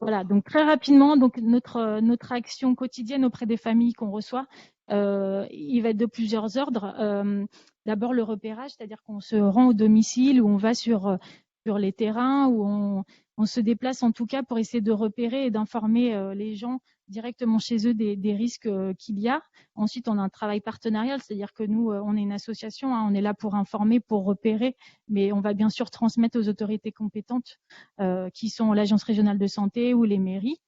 Voilà, donc très rapidement, donc notre action quotidienne auprès des familles qu'on reçoit, il va être de plusieurs ordres. D'abord le repérage, c'est-à-dire qu'on se rend au domicile ou on va sur les terrains où on se déplace en tout cas pour essayer de repérer et d'informer les gens directement chez eux des risques qu'il y a. Ensuite, on a un travail partenarial, c'est-à-dire que nous, on est une association, on est là pour informer, pour repérer, mais on va bien sûr transmettre aux autorités compétentes qui sont l'Agence régionale de santé ou les mairies.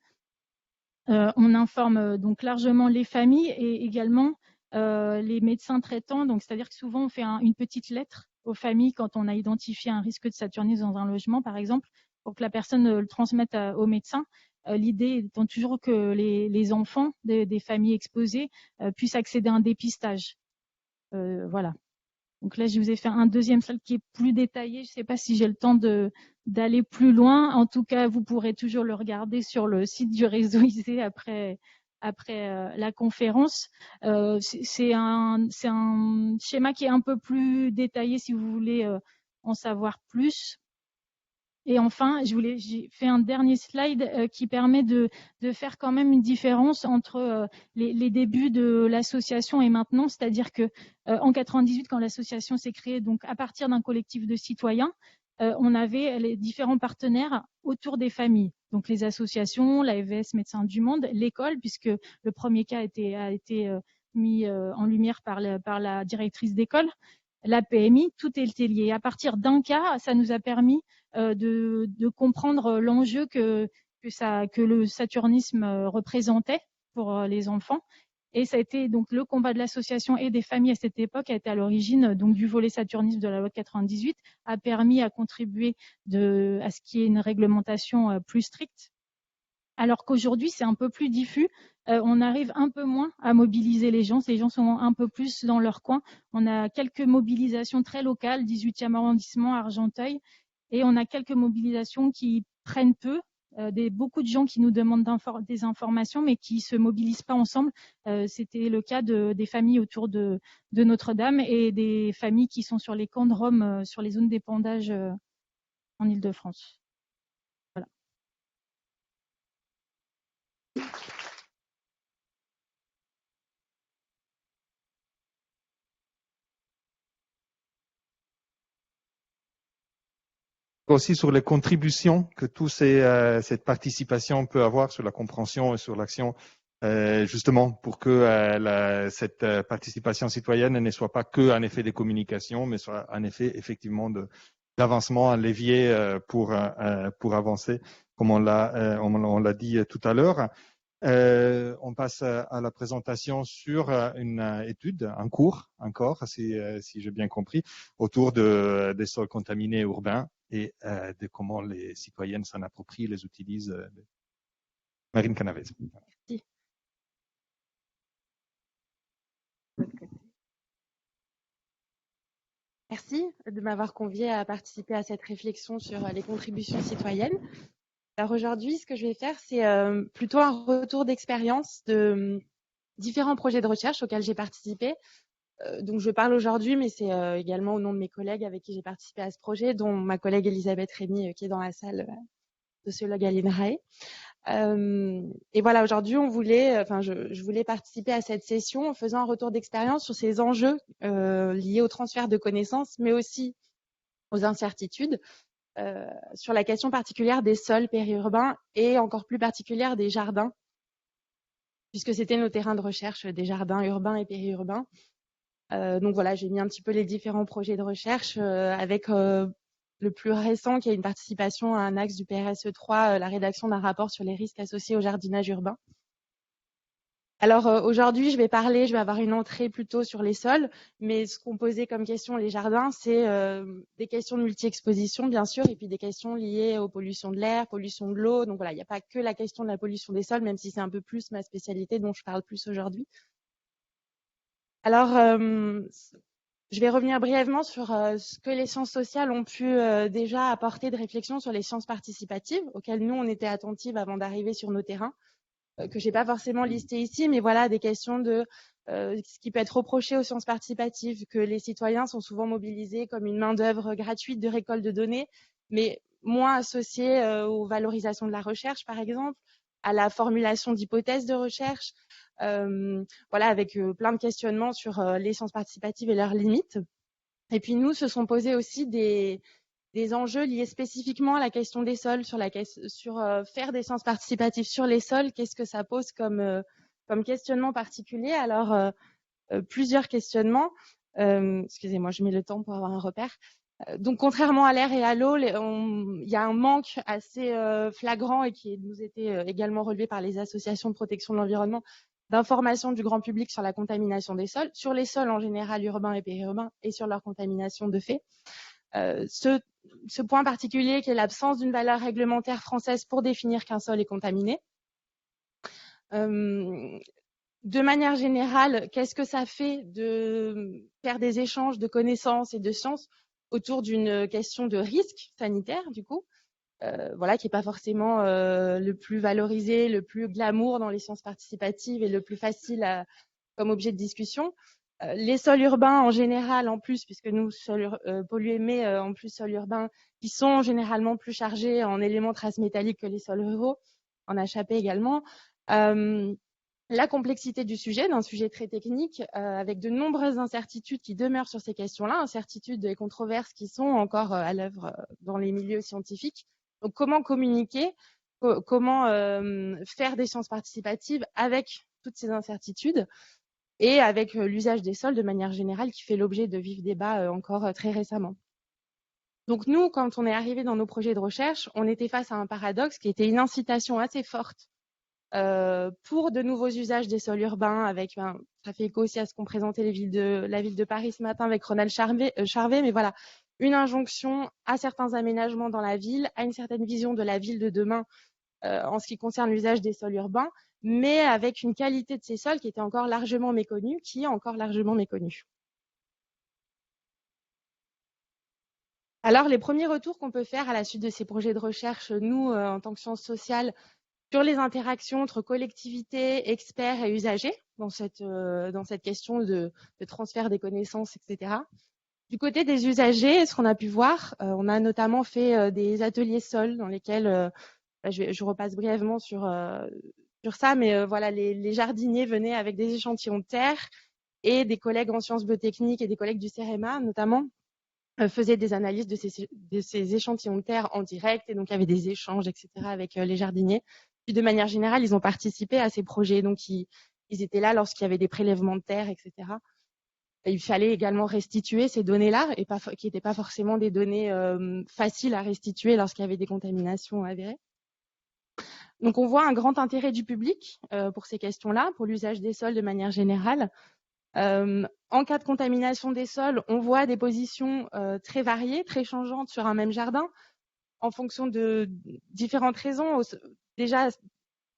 On informe donc largement les familles et également les médecins traitants. Donc, c'est-à-dire que souvent, on fait une petite lettre aux familles quand on a identifié un risque de saturnisme dans un logement, par exemple, pour que la personne le transmette aux médecins. L'idée étant toujours que les enfants des familles exposées puissent accéder à un dépistage. Voilà. Donc là, je vous ai fait un deuxième slide qui est plus détaillé. Je ne sais pas si j'ai le temps d'aller plus loin. En tout cas, vous pourrez toujours le regarder sur le site du réseau ISE après la conférence. C'est un schéma qui est un peu plus détaillé si vous voulez en savoir plus. Et enfin, j'ai fait un dernier slide qui permet de faire quand même une différence entre les débuts de l'association et maintenant, c'est-à-dire que en 98, quand l'association s'est créée, donc à partir d'un collectif de citoyens, on avait les différents partenaires autour des familles, donc les associations, l'AFS Médecins du Monde, l'école, puisque le premier cas a été mis en lumière par la directrice d'école, la PMI, tout était lié. À partir d'un cas, ça nous a permis de comprendre l'enjeu que le saturnisme représentait pour les enfants. Et ça a été donc le combat de l'association et des familles à cette époque a été à l'origine donc du volet saturnisme de la loi de 98, a permis à contribuer à ce qu'il y ait une réglementation plus stricte. Alors qu'aujourd'hui, c'est un peu plus diffus. On arrive un peu moins à mobiliser les gens. Les gens sont un peu plus dans leur coin. On a quelques mobilisations très locales, 18e arrondissement, Argenteuil. Et on a quelques mobilisations qui prennent peu, beaucoup de gens qui nous demandent des informations, mais qui se mobilisent pas ensemble. C'était le cas des familles autour de Notre-Dame et des familles qui sont sur les camps de Roms, sur les zones d'épandage en Île-de-France. Voilà. Aussi sur les contributions que cette participation peut avoir sur la compréhension et sur l'action, justement pour que cette participation citoyenne ne soit pas qu'un effet de communication, mais soit un effet effectivement d'avancement, un levier pour avancer, comme on l'a dit tout à l'heure. On passe à la présentation sur une étude, un cours encore, si j'ai bien compris, autour des sols contaminés urbains et de comment les citoyennes s'en approprient, les utilisent. Marine Canavez. Merci. Merci de m'avoir conviée à participer à cette réflexion sur les contributions citoyennes. Alors aujourd'hui, ce que je vais faire, c'est plutôt un retour d'expérience de différents projets de recherche auxquels j'ai participé. Donc je parle aujourd'hui, mais c'est également au nom de mes collègues avec qui j'ai participé à ce projet, dont ma collègue Elisabeth Rémy, qui est dans la salle, sociologue à l'INRAE. Et voilà, aujourd'hui, je voulais participer à cette session en faisant un retour d'expérience sur ces enjeux liés au transfert de connaissances, mais aussi aux incertitudes, sur la question particulière des sols périurbains et encore plus particulière des jardins, puisque c'était nos terrains de recherche des jardins urbains et périurbains. Donc voilà, j'ai mis un petit peu les différents projets de recherche avec le plus récent qui a une participation à un axe du PRSE 3, la rédaction d'un rapport sur les risques associés au jardinage urbain. Alors aujourd'hui, je vais avoir une entrée plutôt sur les sols, mais ce qu'on posait comme question les jardins, c'est des questions de multi-exposition bien sûr, et puis des questions liées aux pollutions de l'air, pollution de l'eau. Donc voilà, il n'y a pas que la question de la pollution des sols, même si c'est un peu plus ma spécialité dont je parle plus aujourd'hui. Alors, je vais revenir brièvement sur ce que les sciences sociales ont pu déjà apporter de réflexion sur les sciences participatives, auxquelles nous, on était attentives avant d'arriver sur nos terrains, que j'ai pas forcément listé ici, mais voilà, des questions de ce qui peut être reproché aux sciences participatives, que les citoyens sont souvent mobilisés comme une main-d'œuvre gratuite de récolte de données, mais moins associée aux valorisations de la recherche, par exemple, à la formulation d'hypothèses de recherche, voilà, avec plein de questionnements sur les sciences participatives et leurs limites. Et puis nous, se sont posés aussi des enjeux liés spécifiquement à la question des sols, sur faire des sciences participatives sur les sols, qu'est-ce que ça pose comme questionnement particulier. Alors, plusieurs questionnements. Excusez-moi, je mets le temps pour avoir un repère. Donc, contrairement à l'air et à l'eau, il y a un manque assez flagrant et qui nous était également relevé par les associations de protection de l'environnement d'information du grand public sur la contamination des sols, sur les sols en général urbains et périurbains et sur leur contamination de fait. Ce point particulier qui est l'absence d'une valeur réglementaire française pour définir qu'un sol est contaminé. De manière générale, qu'est-ce que ça fait de faire des échanges de connaissances et de sciences autour d'une question de risque sanitaire, du coup, voilà, qui n'est pas forcément le plus valorisé, le plus glamour dans les sciences participatives et le plus facile comme objet de discussion. Les sols urbains en général, en plus, puisque nous, sols pollués, mais en plus sols urbains, qui sont généralement plus chargés en éléments traces métalliques que les sols ruraux, en HAP également. La complexité du sujet, d'un sujet très technique, avec de nombreuses incertitudes qui demeurent sur ces questions-là, incertitudes et controverses qui sont encore à l'œuvre dans les milieux scientifiques. Donc, comment communiquer, comment faire des sciences participatives avec toutes ces incertitudes et avec l'usage des sols de manière générale qui fait l'objet de vifs débats encore très récemment. Donc nous, quand on est arrivé dans nos projets de recherche, on était face à un paradoxe qui était une incitation assez forte pour de nouveaux usages des sols urbains, avec ça fait écho aussi à ce qu'ont présenté la ville de Paris ce matin avec Ronald Charvet, mais voilà, une injonction à certains aménagements dans la ville, à une certaine vision de la ville de demain en ce qui concerne l'usage des sols urbains, mais avec une qualité de ces sols qui était encore largement méconnue, Alors, les premiers retours qu'on peut faire à la suite de ces projets de recherche, nous, en tant que sciences sociales, sur les interactions entre collectivités, experts et usagers, dans cette question de transfert des connaissances, etc. Du côté des usagers, ce qu'on a pu voir, on a notamment fait des ateliers sols dans lesquels, je repasse brièvement sur ça, mais voilà, les jardiniers venaient avec des échantillons de terre et des collègues en sciences biotechniques et des collègues du CEREMA, notamment, faisaient des analyses de ces échantillons de terre en direct, et donc il y avait des échanges, etc., avec les jardiniers. Puis de manière générale, ils ont participé à ces projets, donc ils étaient là lorsqu'il y avait des prélèvements de terre, etc. Et il fallait également restituer ces données-là, et qui n'étaient pas forcément des données faciles à restituer lorsqu'il y avait des contaminations avérées. Donc on voit un grand intérêt du public pour ces questions-là, pour l'usage des sols de manière générale. En cas de contamination des sols, on voit des positions très variées, très changeantes sur un même jardin, en fonction de différentes raisons. Déjà,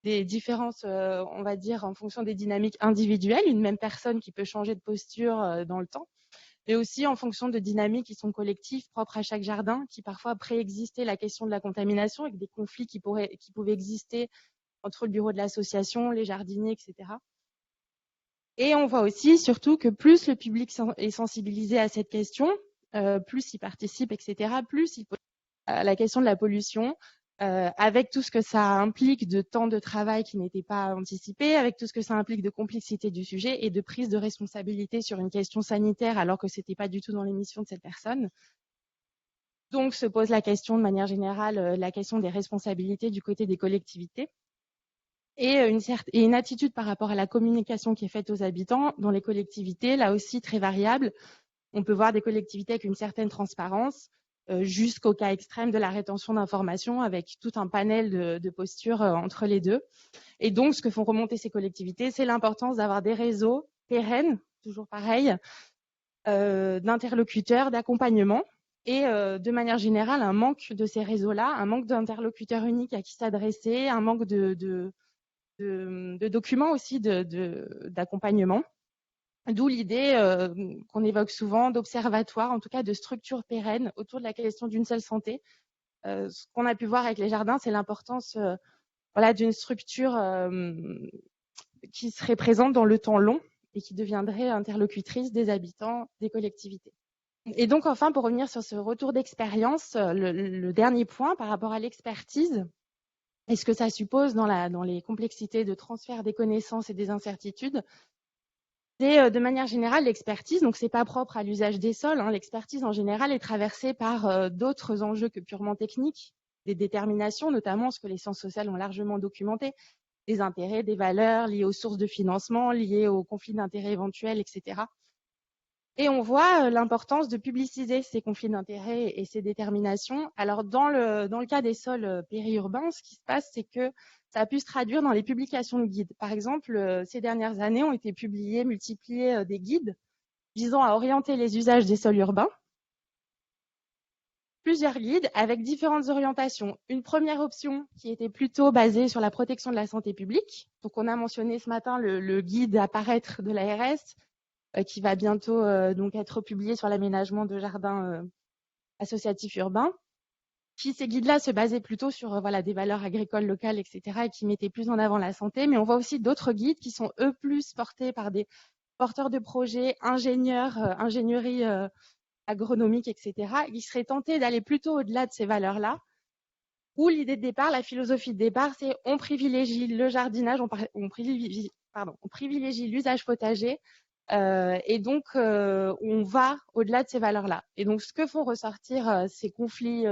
des différences, on va dire, en fonction des dynamiques individuelles, une même personne qui peut changer de posture dans le temps, mais aussi en fonction de dynamiques qui sont collectives, propres à chaque jardin, qui parfois préexistaient la question de la contamination, avec des conflits qui pouvaient exister entre le bureau de l'association, les jardiniers, etc. Et on voit aussi, surtout, que plus le public est sensibilisé à cette question, plus il participe, etc., plus il pose la question de la pollution, avec tout ce que ça implique de temps de travail qui n'était pas anticipé, avec tout ce que ça implique de complexité du sujet et de prise de responsabilité sur une question sanitaire alors que ce n'était pas du tout dans l'émission de cette personne. Donc se pose la question de manière générale, la question des responsabilités du côté des collectivités. Et une attitude par rapport à la communication qui est faite aux habitants dans les collectivités, là aussi très variable. On peut voir des collectivités avec une certaine transparence, jusqu'au cas extrême de la rétention d'informations, avec tout un panel de postures entre les deux. Et donc, ce que font remonter ces collectivités, c'est l'importance d'avoir des réseaux pérennes, toujours pareil, d'interlocuteurs, d'accompagnement, et de manière générale, un manque de ces réseaux-là, un manque d'interlocuteurs uniques à qui s'adresser, un manque de documents aussi d'accompagnement. D'où l'idée qu'on évoque souvent d'observatoires, en tout cas de structures pérennes autour de la question d'une seule santé. Ce qu'on a pu voir avec les jardins, c'est l'importance d'une structure qui serait présente dans le temps long et qui deviendrait interlocutrice des habitants, des collectivités. Et donc enfin, pour revenir sur ce retour d'expérience, le dernier point par rapport à l'expertise, et ce que ça suppose dans les complexités de transfert des connaissances et des incertitudes, c'est de manière générale l'expertise, donc c'est pas propre à l'usage des sols, hein. L'expertise en général est traversée par d'autres enjeux que purement techniques, des déterminations, notamment ce que les sciences sociales ont largement documenté, des intérêts, des valeurs liées aux sources de financement, liées aux conflits d'intérêts éventuels, etc. Et on voit l'importance de publiciser ces conflits d'intérêts et ces déterminations. Alors dans le cas des sols périurbains, ce qui se passe, c'est que ça a pu se traduire dans les publications de guides. Par exemple, ces dernières années ont été multipliés des guides visant à orienter les usages des sols urbains. Plusieurs guides avec différentes orientations. Une première option qui était plutôt basée sur la protection de la santé publique. Donc on a mentionné ce matin le guide à paraître de l'ARS, qui va bientôt donc être publié sur l'aménagement de jardins associatifs urbains. Puis ces guides-là se basaient plutôt sur des valeurs agricoles locales, etc., et qui mettaient plus en avant la santé. Mais on voit aussi d'autres guides qui sont eux plus portés par des porteurs de projets, ingénieurs, ingénierie agronomique, etc., qui seraient tentés d'aller plutôt au-delà de ces valeurs-là. Où l'idée de départ, la philosophie de départ, c'est on privilégie le jardinage, on privilégie l'usage potager. Et donc, on va au-delà de ces valeurs-là. Et donc, ce que font ressortir ces conflits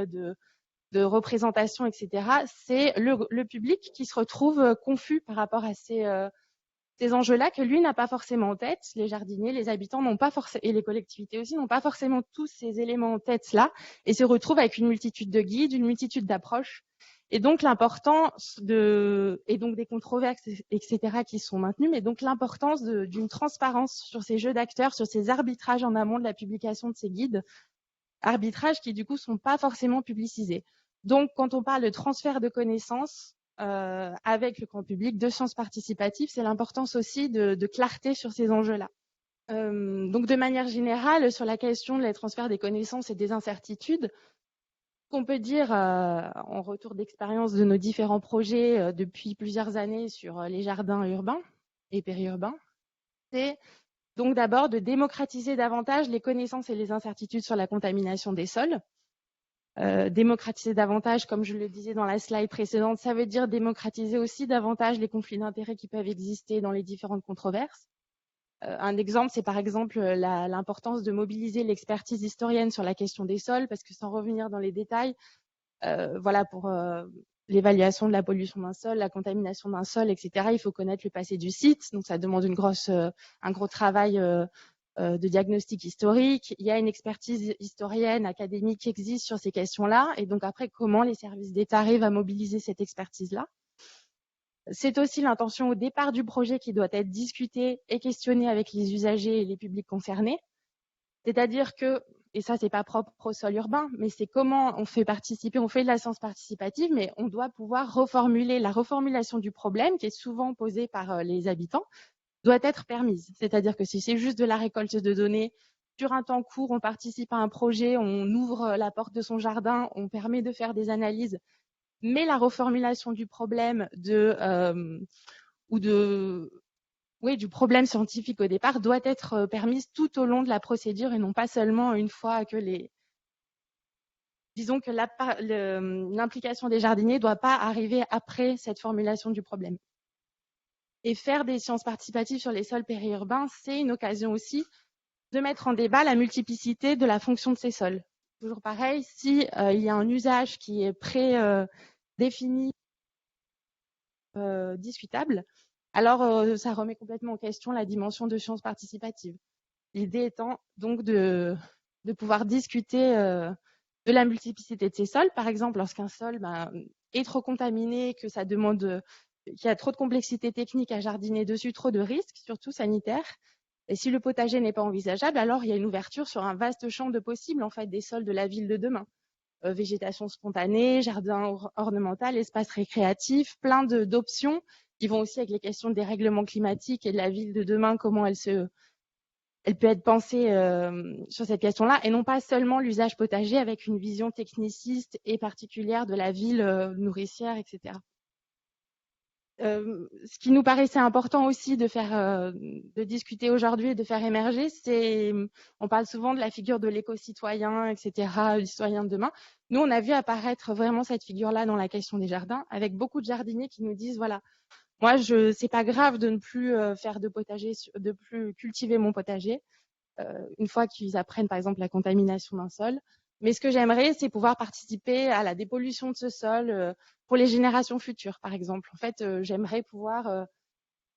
de représentation, etc., c'est le public qui se retrouve confus par rapport à ces enjeux-là que lui n'a pas forcément en tête. Les jardiniers, les habitants n'ont pas forcément, et les collectivités aussi, n'ont pas forcément tous ces éléments en tête là, et se retrouvent avec une multitude de guides, une multitude d'approches. Et donc l'importance et donc des controverses, etc., qui sont maintenues, mais donc l'importance d'une transparence sur ces jeux d'acteurs, sur ces arbitrages en amont de la publication de ces guides, arbitrages qui du coup sont pas forcément publicisés. Donc quand on parle de transfert de connaissances avec le grand public, de sciences participatives, c'est l'importance aussi de clarté sur ces enjeux-là. Donc, de manière générale, sur la question des transferts des connaissances et des incertitudes, ce qu'on peut dire en retour d'expérience de nos différents projets depuis plusieurs années sur les jardins urbains et périurbains, c'est donc d'abord de démocratiser davantage les connaissances et les incertitudes sur la contamination des sols. Démocratiser davantage, comme je le disais dans la slide précédente, ça veut dire démocratiser aussi davantage les conflits d'intérêts qui peuvent exister dans les différentes controverses. Un exemple, c'est par exemple l'importance de mobiliser l'expertise historienne sur la question des sols, parce que sans revenir dans les détails, voilà, pour l'évaluation de la pollution d'un sol, la contamination d'un sol, etc., il faut connaître le passé du site. Donc, ça demande un gros travail de diagnostic historique. Il y a une expertise historienne, académique qui existe sur ces questions-là. Et donc, après, comment les services d'État arrivent à mobiliser cette expertise-là? C'est aussi l'intention au départ du projet qui doit être discutée et questionnée avec les usagers et les publics concernés. C'est-à-dire que, et ça c'est pas propre au sol urbain, mais c'est comment on fait participer, on fait de la science participative, mais on doit pouvoir reformuler, la reformulation du problème qui est souvent posé par les habitants doit être permise. C'est-à-dire que si c'est juste de la récolte de données, sur un temps court, on participe à un projet, on ouvre la porte de son jardin, on permet de faire des analyses, mais la reformulation du problème du problème scientifique au départ doit être permise tout au long de la procédure et non pas seulement une fois que disons que l'implication des jardiniers ne doit pas arriver après cette formulation du problème. Et faire des sciences participatives sur les sols périurbains, c'est une occasion aussi de mettre en débat la multiplicité de la fonction de ces sols. Toujours pareil, si il y a un usage qui est prédéfini, discutable, alors ça remet complètement en question la dimension de sciences participatives. L'idée étant donc de pouvoir discuter de la multiplicité de ces sols. Par exemple, lorsqu'un sol est trop contaminé, que ça demande, qu'il y a trop de complexité technique à jardiner dessus, trop de risques, surtout sanitaires. Et si le potager n'est pas envisageable, alors il y a une ouverture sur un vaste champ de possibles en fait des sols de la ville de demain. Végétation spontanée, jardin ornemental, espace récréatif, plein d'options qui vont aussi avec les questions de dérèglement climatique et de la ville de demain, comment elle peut être pensée sur cette question-là, et non pas seulement l'usage potager avec une vision techniciste et particulière de la ville nourricière, etc. Ce qui nous paraissait important aussi de discuter aujourd'hui et de faire émerger, c'est, on parle souvent de la figure de l'éco-citoyen, etc., du citoyen de demain. Nous, on a vu apparaître vraiment cette figure-là dans la question des jardins, avec beaucoup de jardiniers qui nous disent, voilà, moi, c'est pas grave de ne plus faire de potager, de plus cultiver mon potager, une fois qu'ils apprennent, par exemple, la contamination d'un sol. Mais ce que j'aimerais, c'est pouvoir participer à la dépollution de ce sol pour les générations futures, par exemple. En fait, j'aimerais pouvoir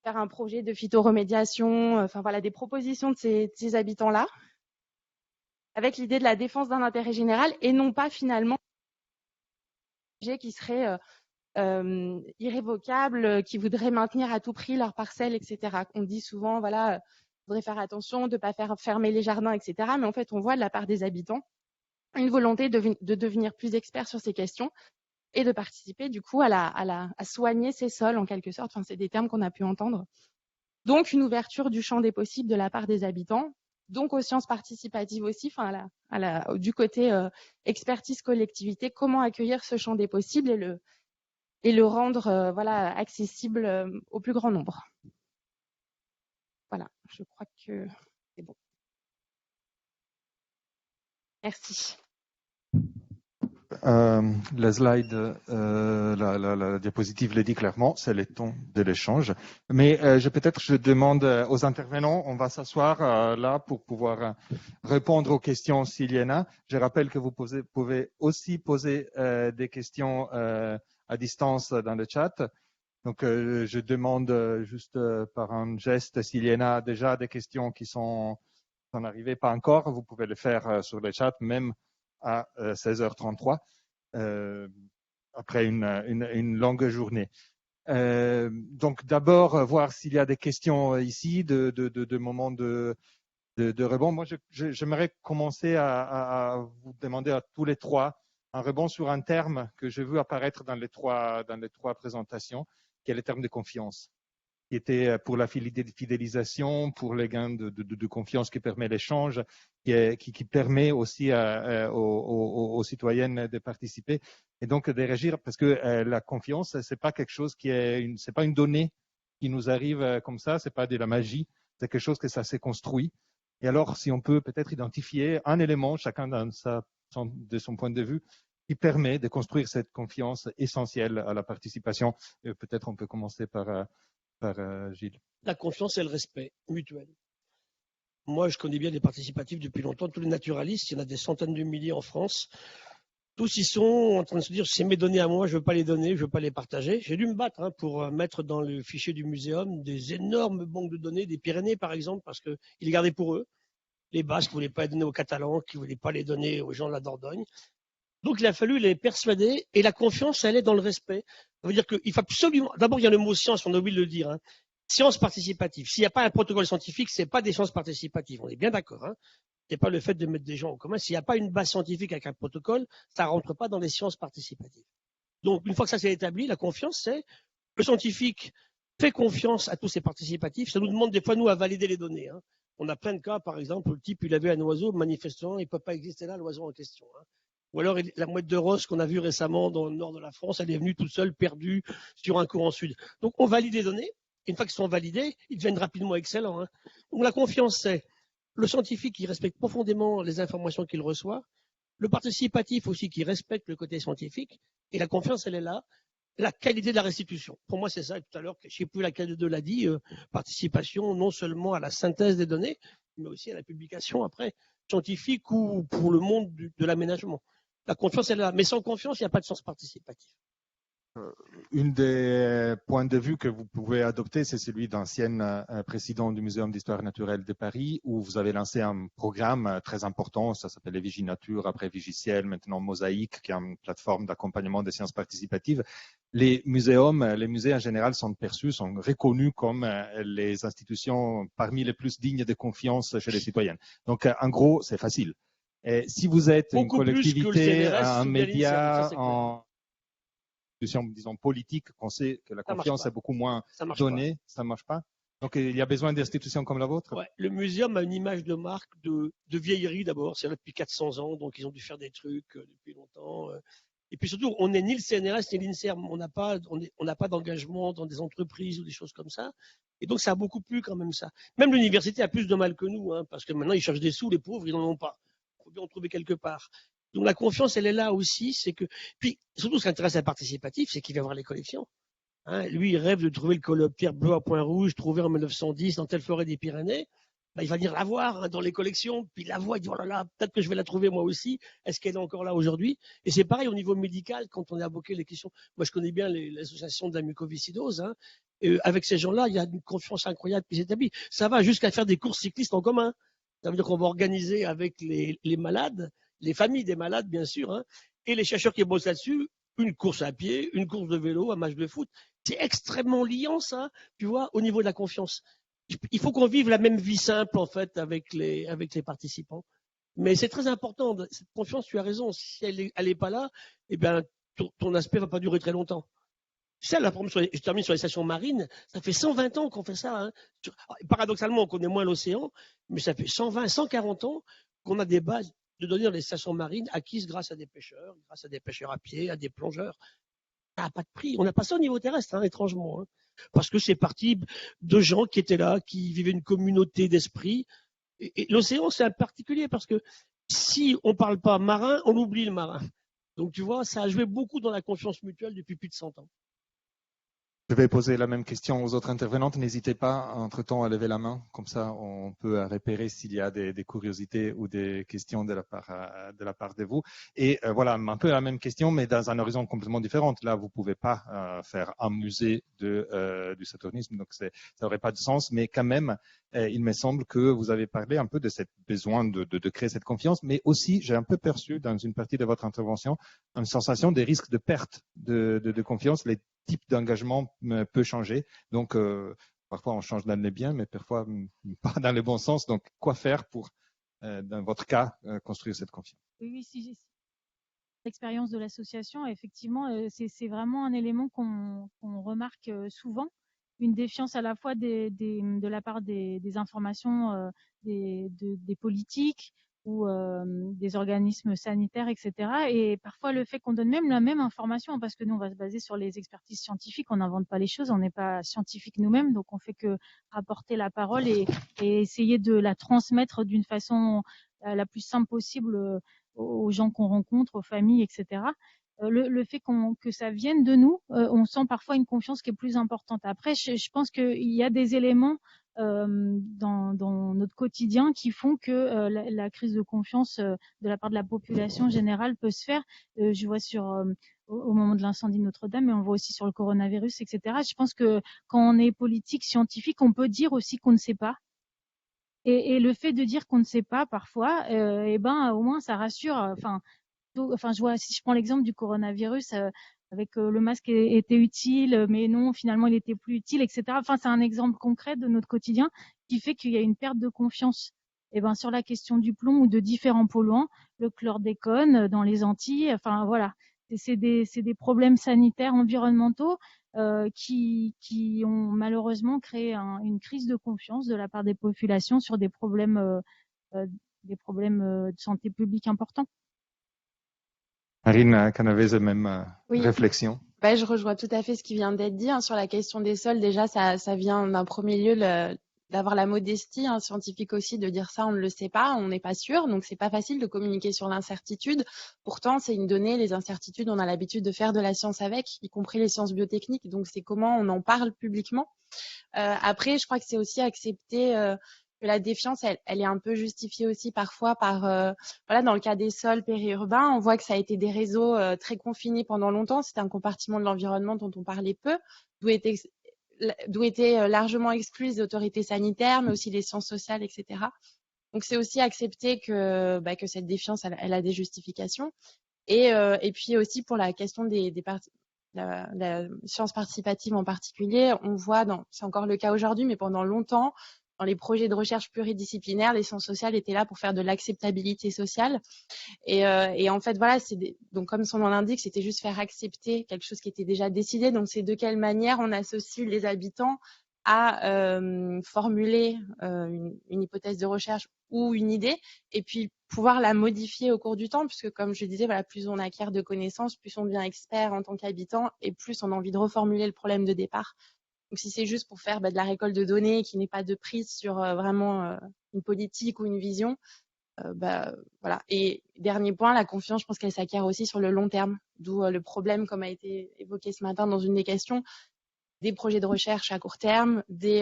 faire un projet de phytoremédiation, enfin voilà, des propositions de ces habitants-là, avec l'idée de la défense d'un intérêt général et non pas finalement qui serait irrévocable, qui voudraient maintenir à tout prix leur parcelle, etc. On dit souvent, voilà, faudrait faire attention de ne pas faire fermer les jardins, etc. Mais en fait, on voit de la part des habitants une volonté de devenir plus experts sur ces questions et de participer du coup à soigner ces sols en quelque sorte. Enfin, c'est des termes qu'on a pu entendre. Donc, une ouverture du champ des possibles de la part des habitants, donc aux sciences participatives aussi, enfin du côté expertise collectivité, comment accueillir ce champ des possibles et le rendre voilà, accessible au plus grand nombre. Voilà, je crois que c'est bon. Merci. La slide, la diapositive le dit clairement, c'est le ton de l'échange. Mais je demande aux intervenants, on va s'asseoir là pour pouvoir répondre aux questions s'il y en a. Je rappelle que vous pouvez aussi poser des questions à distance dans le chat. Donc, je demande juste par un geste s'il y en a déjà des questions qui sont arrivées, pas encore. Vous pouvez le faire sur le chat, même à 16h33, après une longue journée. Donc, d'abord, voir s'il y a des questions ici, de moments de rebond. Moi, j'aimerais commencer à vous demander à tous les trois un rebond sur un terme que j'ai vu apparaître dans les trois présentations, qui est le terme de confiance. qui était pour la fidélisation, pour les gains de confiance qui permet l'échange, qui permet aussi aux citoyennes de participer et donc de réagir, parce que la confiance, c'est pas quelque chose c'est pas une donnée qui nous arrive comme ça, c'est pas de la magie, c'est quelque chose que ça s'est construit. Et alors, si on peut peut-être identifier un élément, chacun de son point de vue, qui permet de construire cette confiance essentielle à la participation. Peut-être on peut commencer par Gilles. La confiance et le respect mutuel. Moi, je connais bien les participatifs depuis longtemps, tous les naturalistes, il y en a des centaines de milliers en France. Tous ils sont en train de se dire, c'est mes données à moi, je ne veux pas les donner, je ne veux pas les partager. J'ai dû me battre pour mettre dans le fichier du muséum des énormes banques de données, des Pyrénées par exemple, parce qu'ils les gardaient pour eux. Les Basques ne voulaient pas les donner aux Catalans, qui ne voulaient pas les donner aux gens de la Dordogne. Donc il a fallu les persuader, et la confiance, elle est dans le respect. Ça veut dire qu'il faut absolument... D'abord, il y a le mot science, on a oublié de le dire. Hein. Science participative. S'il n'y a pas un protocole scientifique, ce n'est pas des sciences participatives. On est bien d'accord. Hein. Ce n'est pas le fait de mettre des gens en commun. S'il n'y a pas une base scientifique avec un protocole, ça ne rentre pas dans les sciences participatives. Donc, une fois que ça s'est établi, la confiance, c'est le scientifique fait confiance à tous ces participatifs. Ça nous demande des fois, nous, à valider les données. Hein. On a plein de cas, par exemple, le type, il avait un oiseau, manifestement, il ne peut pas exister là, l'oiseau en question. Hein. Ou alors, la mouette de Rosse qu'on a vue récemment dans le nord de la France, elle est venue toute seule, perdue, sur un courant sud. Donc, on valide les données. Une fois qu'ils sont validés, ils deviennent rapidement excellents. Hein. Donc, la confiance, c'est le scientifique qui respecte profondément les informations qu'il reçoit, le participatif aussi qui respecte le côté scientifique, et la confiance, elle est là. La qualité de la restitution. Pour moi, c'est ça. Tout à l'heure, je ne sais plus laquelle de deux l'a dit, participation non seulement à la synthèse des données, mais aussi à la publication après, scientifique ou pour le monde de l'aménagement. La confiance, elle est là. Mais sans confiance, il n'y a pas de sens participatif. Une des points de vue que vous pouvez adopter, c'est celui d'ancien président du Muséum d'histoire naturelle de Paris, où vous avez lancé un programme très important, ça s'appelle les Viginature, après Vigiciel, maintenant Mosaïque, qui est une plateforme d'accompagnement des sciences participatives. Les musées en général sont perçus, sont reconnus comme les institutions parmi les plus dignes de confiance chez les citoyens. Donc, en gros, c'est facile. Et si vous êtes beaucoup une collectivité, CNRS, un média, en disons politique, qu'on sait que la confiance est beaucoup moins donnée, ça ne marche pas. Donc, il y a besoin d'institutions comme la vôtre. Ouais, le muséum a une image de marque de vieillerie d'abord. C'est là depuis 400 ans, donc ils ont dû faire des trucs depuis longtemps. Et puis surtout, on n'est ni le CNRS ni l'INSERM. On n'a pas d'engagement dans des entreprises ou des choses comme ça. Et donc, ça a beaucoup plu quand même ça. Même l'université a plus de mal que nous, hein, parce que maintenant, ils cherchent des sous, les pauvres, ils n'en ont pas. Il faut bien en trouver quelque part. Donc la confiance, elle est là aussi. C'est que, puis surtout, ce qui intéresse un participatif, c'est qu'il va voir les collections. Hein, lui, il rêve de trouver le coléoptère bleu à point rouge trouvé en 1910 dans telle forêt des Pyrénées. Ben, il va venir la voir dans les collections, puis il la voit, il dit oh là là, peut-être que je vais la trouver moi aussi. Est-ce qu'elle est encore là aujourd'hui? Et c'est pareil au niveau médical quand on a évoqué les questions. Moi, je connais bien l'association de la mucoviscidose. Hein, avec ces gens-là, il y a une confiance incroyable qui s'établit. Ça va jusqu'à faire des courses cyclistes en commun. Ça veut dire qu'on va organiser avec les malades, les familles des malades, bien sûr, hein, et les chercheurs qui bossent là-dessus, une course à pied, une course de vélo, un match de foot. C'est extrêmement liant, ça, tu vois, au niveau de la confiance. Il faut qu'on vive la même vie simple, en fait, avec les participants. Mais c'est très important. Cette confiance, tu as raison. Si elle est pas là, eh bien, ton aspect va pas durer très longtemps. Ça, je termine sur les stations marines. Ça fait 120 ans qu'on fait ça. Hein. Paradoxalement, on connaît moins l'océan, mais ça fait 120, 140 ans qu'on a des bases de données dans les stations marines acquises grâce à des pêcheurs à pied, à des plongeurs. Ça n'a pas de prix. On n'a pas ça au niveau terrestre, hein, étrangement. Hein. Parce que c'est parti de gens qui étaient là, qui vivaient une communauté d'esprit. Et l'océan, c'est un particulier parce que si on ne parle pas marin, on oublie le marin. Donc, tu vois, ça a joué beaucoup dans la confiance mutuelle depuis plus de 100 ans. Je vais poser la même question aux autres intervenantes. N'hésitez pas, entre-temps, à lever la main. Comme ça, on peut repérer s'il y a des curiosités ou des questions de la part de vous. Et voilà, un peu la même question, mais dans un horizon complètement différent. Là, vous ne pouvez pas faire un musée du saturnisme, donc ça n'aurait pas de sens. Mais quand même, il me semble que vous avez parlé un peu de ce besoin de créer cette confiance, mais aussi, j'ai un peu perçu dans une partie de votre intervention une sensation des risques de perte de confiance. Les type d'engagement peut changer. Donc, parfois, on change dans les biens, mais parfois pas dans le bon sens. Donc, quoi faire pour, dans votre cas, construire cette confiance? Oui, si l'expérience de l'association, effectivement, c'est vraiment un élément qu'on remarque souvent. une défiance à la fois de la part des informations des politiques ou des organismes sanitaires, etc. Et parfois le fait qu'on donne même la même information, parce que nous on va se baser sur les expertises scientifiques, on n'invente pas les choses, on n'est pas scientifique nous-mêmes, donc on fait que rapporter la parole et essayer de la transmettre d'une façon la plus simple possible aux gens qu'on rencontre, aux familles, etc. Le fait que ça vienne de nous, on sent parfois une confiance qui est plus importante. Après, je pense qu'il y a des éléments dans notre quotidien qui font que la crise de confiance de la part de la population générale peut se faire. Je vois au moment de l'incendie de Notre-Dame, mais on voit aussi sur le coronavirus, etc. Je pense que quand on est politique, scientifique, on peut dire aussi qu'on ne sait pas. Et le fait de dire qu'on ne sait pas parfois, au moins ça rassure. Enfin, je vois, si je prends l'exemple du coronavirus, avec le masque était utile, mais non, finalement, il était plus utile, etc. Enfin, c'est un exemple concret de notre quotidien qui fait qu'il y a une perte de confiance. Sur la question du plomb ou de différents polluants, le chlordécone dans les Antilles, enfin voilà, c'est des problèmes sanitaires, environnementaux qui ont malheureusement créé une crise de confiance de la part des populations sur des problèmes de santé publique importants. Marine Canavese, même Oui. réflexion. Je rejoins tout à fait ce qui vient d'être dit sur la question des sols. Déjà, ça vient d'un premier lieu d'avoir la modestie scientifique aussi de dire ça, on ne le sait pas, on n'est pas sûr, donc c'est pas facile de communiquer sur l'incertitude. Pourtant, c'est une donnée, les incertitudes, on a l'habitude de faire de la science avec, y compris les sciences biotechniques, donc c'est comment on en parle publiquement. Après, je crois que c'est aussi accepter que la défiance, elle est un peu justifiée aussi parfois par, dans le cas des sols périurbains, on voit que ça a été des réseaux très confinés pendant longtemps. C'était un compartiment de l'environnement dont on parlait peu, d'où étaient largement exclues les autorités sanitaires, mais aussi les sciences sociales, etc. Donc c'est aussi accepter que cette défiance, elle a des justifications. Et puis aussi pour la question la science participative en particulier, on voit, c'est encore le cas aujourd'hui, mais pendant longtemps, dans les projets de recherche pluridisciplinaires, les sciences sociales étaient là pour faire de l'acceptabilité sociale. Et en fait, voilà, donc comme son nom l'indique, c'était juste faire accepter quelque chose qui était déjà décidé. Donc c'est de quelle manière on associe les habitants à formuler une hypothèse de recherche ou une idée, et puis pouvoir la modifier au cours du temps, puisque comme je disais, plus on acquiert de connaissances, plus on devient expert en tant qu'habitant, et plus on a envie de reformuler le problème de départ. Donc si c'est juste pour faire de la récolte de données et qui n'est pas de prise sur vraiment une politique ou une vision, voilà. Et dernier point, la confiance, je pense qu'elle s'acquiert aussi sur le long terme, d'où le problème, comme a été évoqué ce matin dans une des questions, des projets de recherche à court terme, des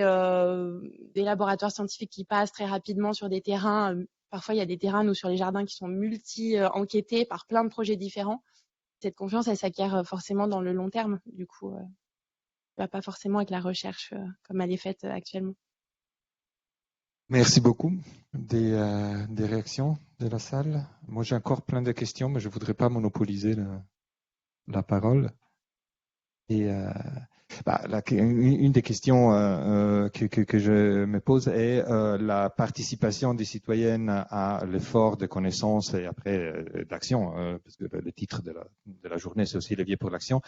laboratoires scientifiques qui passent très rapidement sur des terrains. Parfois, il y a des terrains, nous, sur les jardins, qui sont multi-enquêtés par plein de projets différents. Cette confiance, elle s'acquiert forcément dans le long terme. Du coup, pas forcément avec la recherche comme elle est faite actuellement. Merci beaucoup des réactions de la salle. Moi, j'ai encore plein de questions, mais je ne voudrais pas monopoliser la parole. Et une des questions que je me pose est la participation des citoyennes à l'effort de connaissance et après d'action, parce que le titre de la journée, c'est aussi levier pour l'action.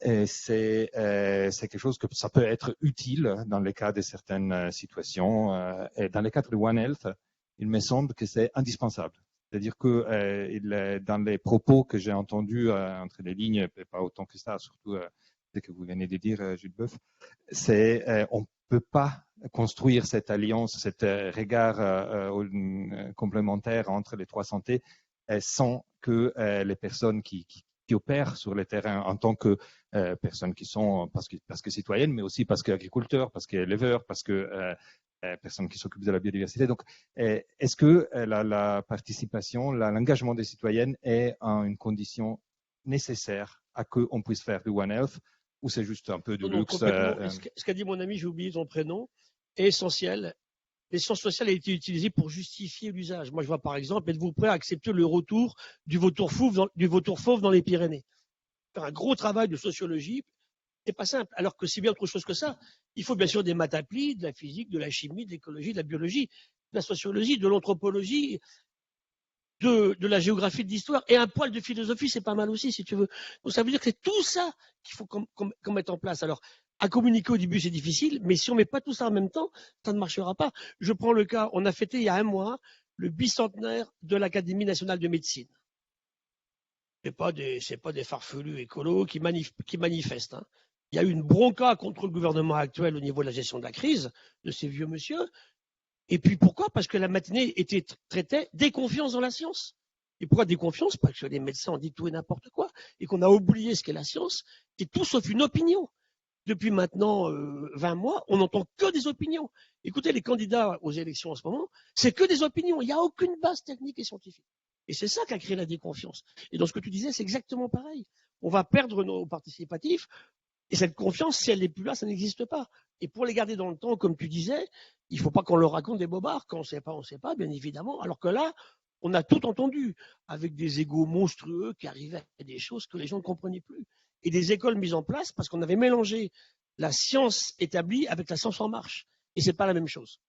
C'est quelque chose que ça peut être utile dans le cas de certaines situations. Et dans le cadre de One Health, il me semble que c'est indispensable. C'est-à-dire que dans les propos que j'ai entendus entre les lignes, pas autant que ça, surtout ce que vous venez de dire, Jules Boeuf, on ne peut pas construire cette alliance, cet regard complémentaire entre les trois santé sans que les personnes qui opèrent sur le terrain en tant que personnes qui sont parce que citoyennes, mais aussi parce qu'agriculteurs, parce qu'éleveurs, parce que personnes qui s'occupent de la biodiversité. Donc, est-ce que la participation, l'engagement des citoyennes est une condition nécessaire à qu'on puisse faire du One Health, ou c'est juste un peu de luxe? Ce qu'a dit mon ami, j'ai oublié son prénom, est essentiel. Les sciences sociales ont été utilisées pour justifier l'usage. Moi, je vois par exemple, êtes-vous prêt à accepter le retour du vautour fauve dans les Pyrénées? Faire un gros travail de sociologie, c'est pas simple. Alors que c'est bien autre chose que ça. Il faut bien sûr des maths appliquées, de la physique, de la chimie, de l'écologie, de la biologie, de la sociologie, de l'anthropologie, de la géographie, de l'histoire, et un poil de philosophie, c'est pas mal aussi, si tu veux. Donc ça veut dire que c'est tout ça qu'il faut qu'on mette en place. Alors, À communiquer au début, c'est difficile, mais si on met pas tout ça en même temps, ça ne marchera pas. Je prends le cas, on a fêté il y a un mois le bicentenaire de l'Académie nationale de médecine. C'est pas des farfelus écolos qui manifestent. Hein. Il y a eu une bronca contre le gouvernement actuel au niveau de la gestion de la crise, de ces vieux monsieur. Et puis pourquoi? Parce que la matinée traitait déconfiance dans la science. Et pourquoi déconfiance? Parce que les médecins ont dit tout et n'importe quoi, et qu'on a oublié ce qu'est la science, qui est tout sauf une opinion. Depuis maintenant 20 mois, on n'entend que des opinions. Écoutez, les candidats aux élections en ce moment, c'est que des opinions. Il n'y a aucune base technique et scientifique. Et c'est ça qui a créé la déconfiance. Et dans ce que tu disais, c'est exactement pareil. On va perdre nos participatifs, et cette confiance, si elle n'est plus là, ça n'existe pas. Et pour les garder dans le temps, comme tu disais, il ne faut pas qu'on leur raconte des bobards. Quand on ne sait pas, bien évidemment. Alors que là, on a tout entendu, avec des égos monstrueux qui arrivaient à des choses que les gens ne comprenaient plus. Et des écoles mises en place parce qu'on avait mélangé la science établie avec la science en marche. Et ce n'est pas la même chose.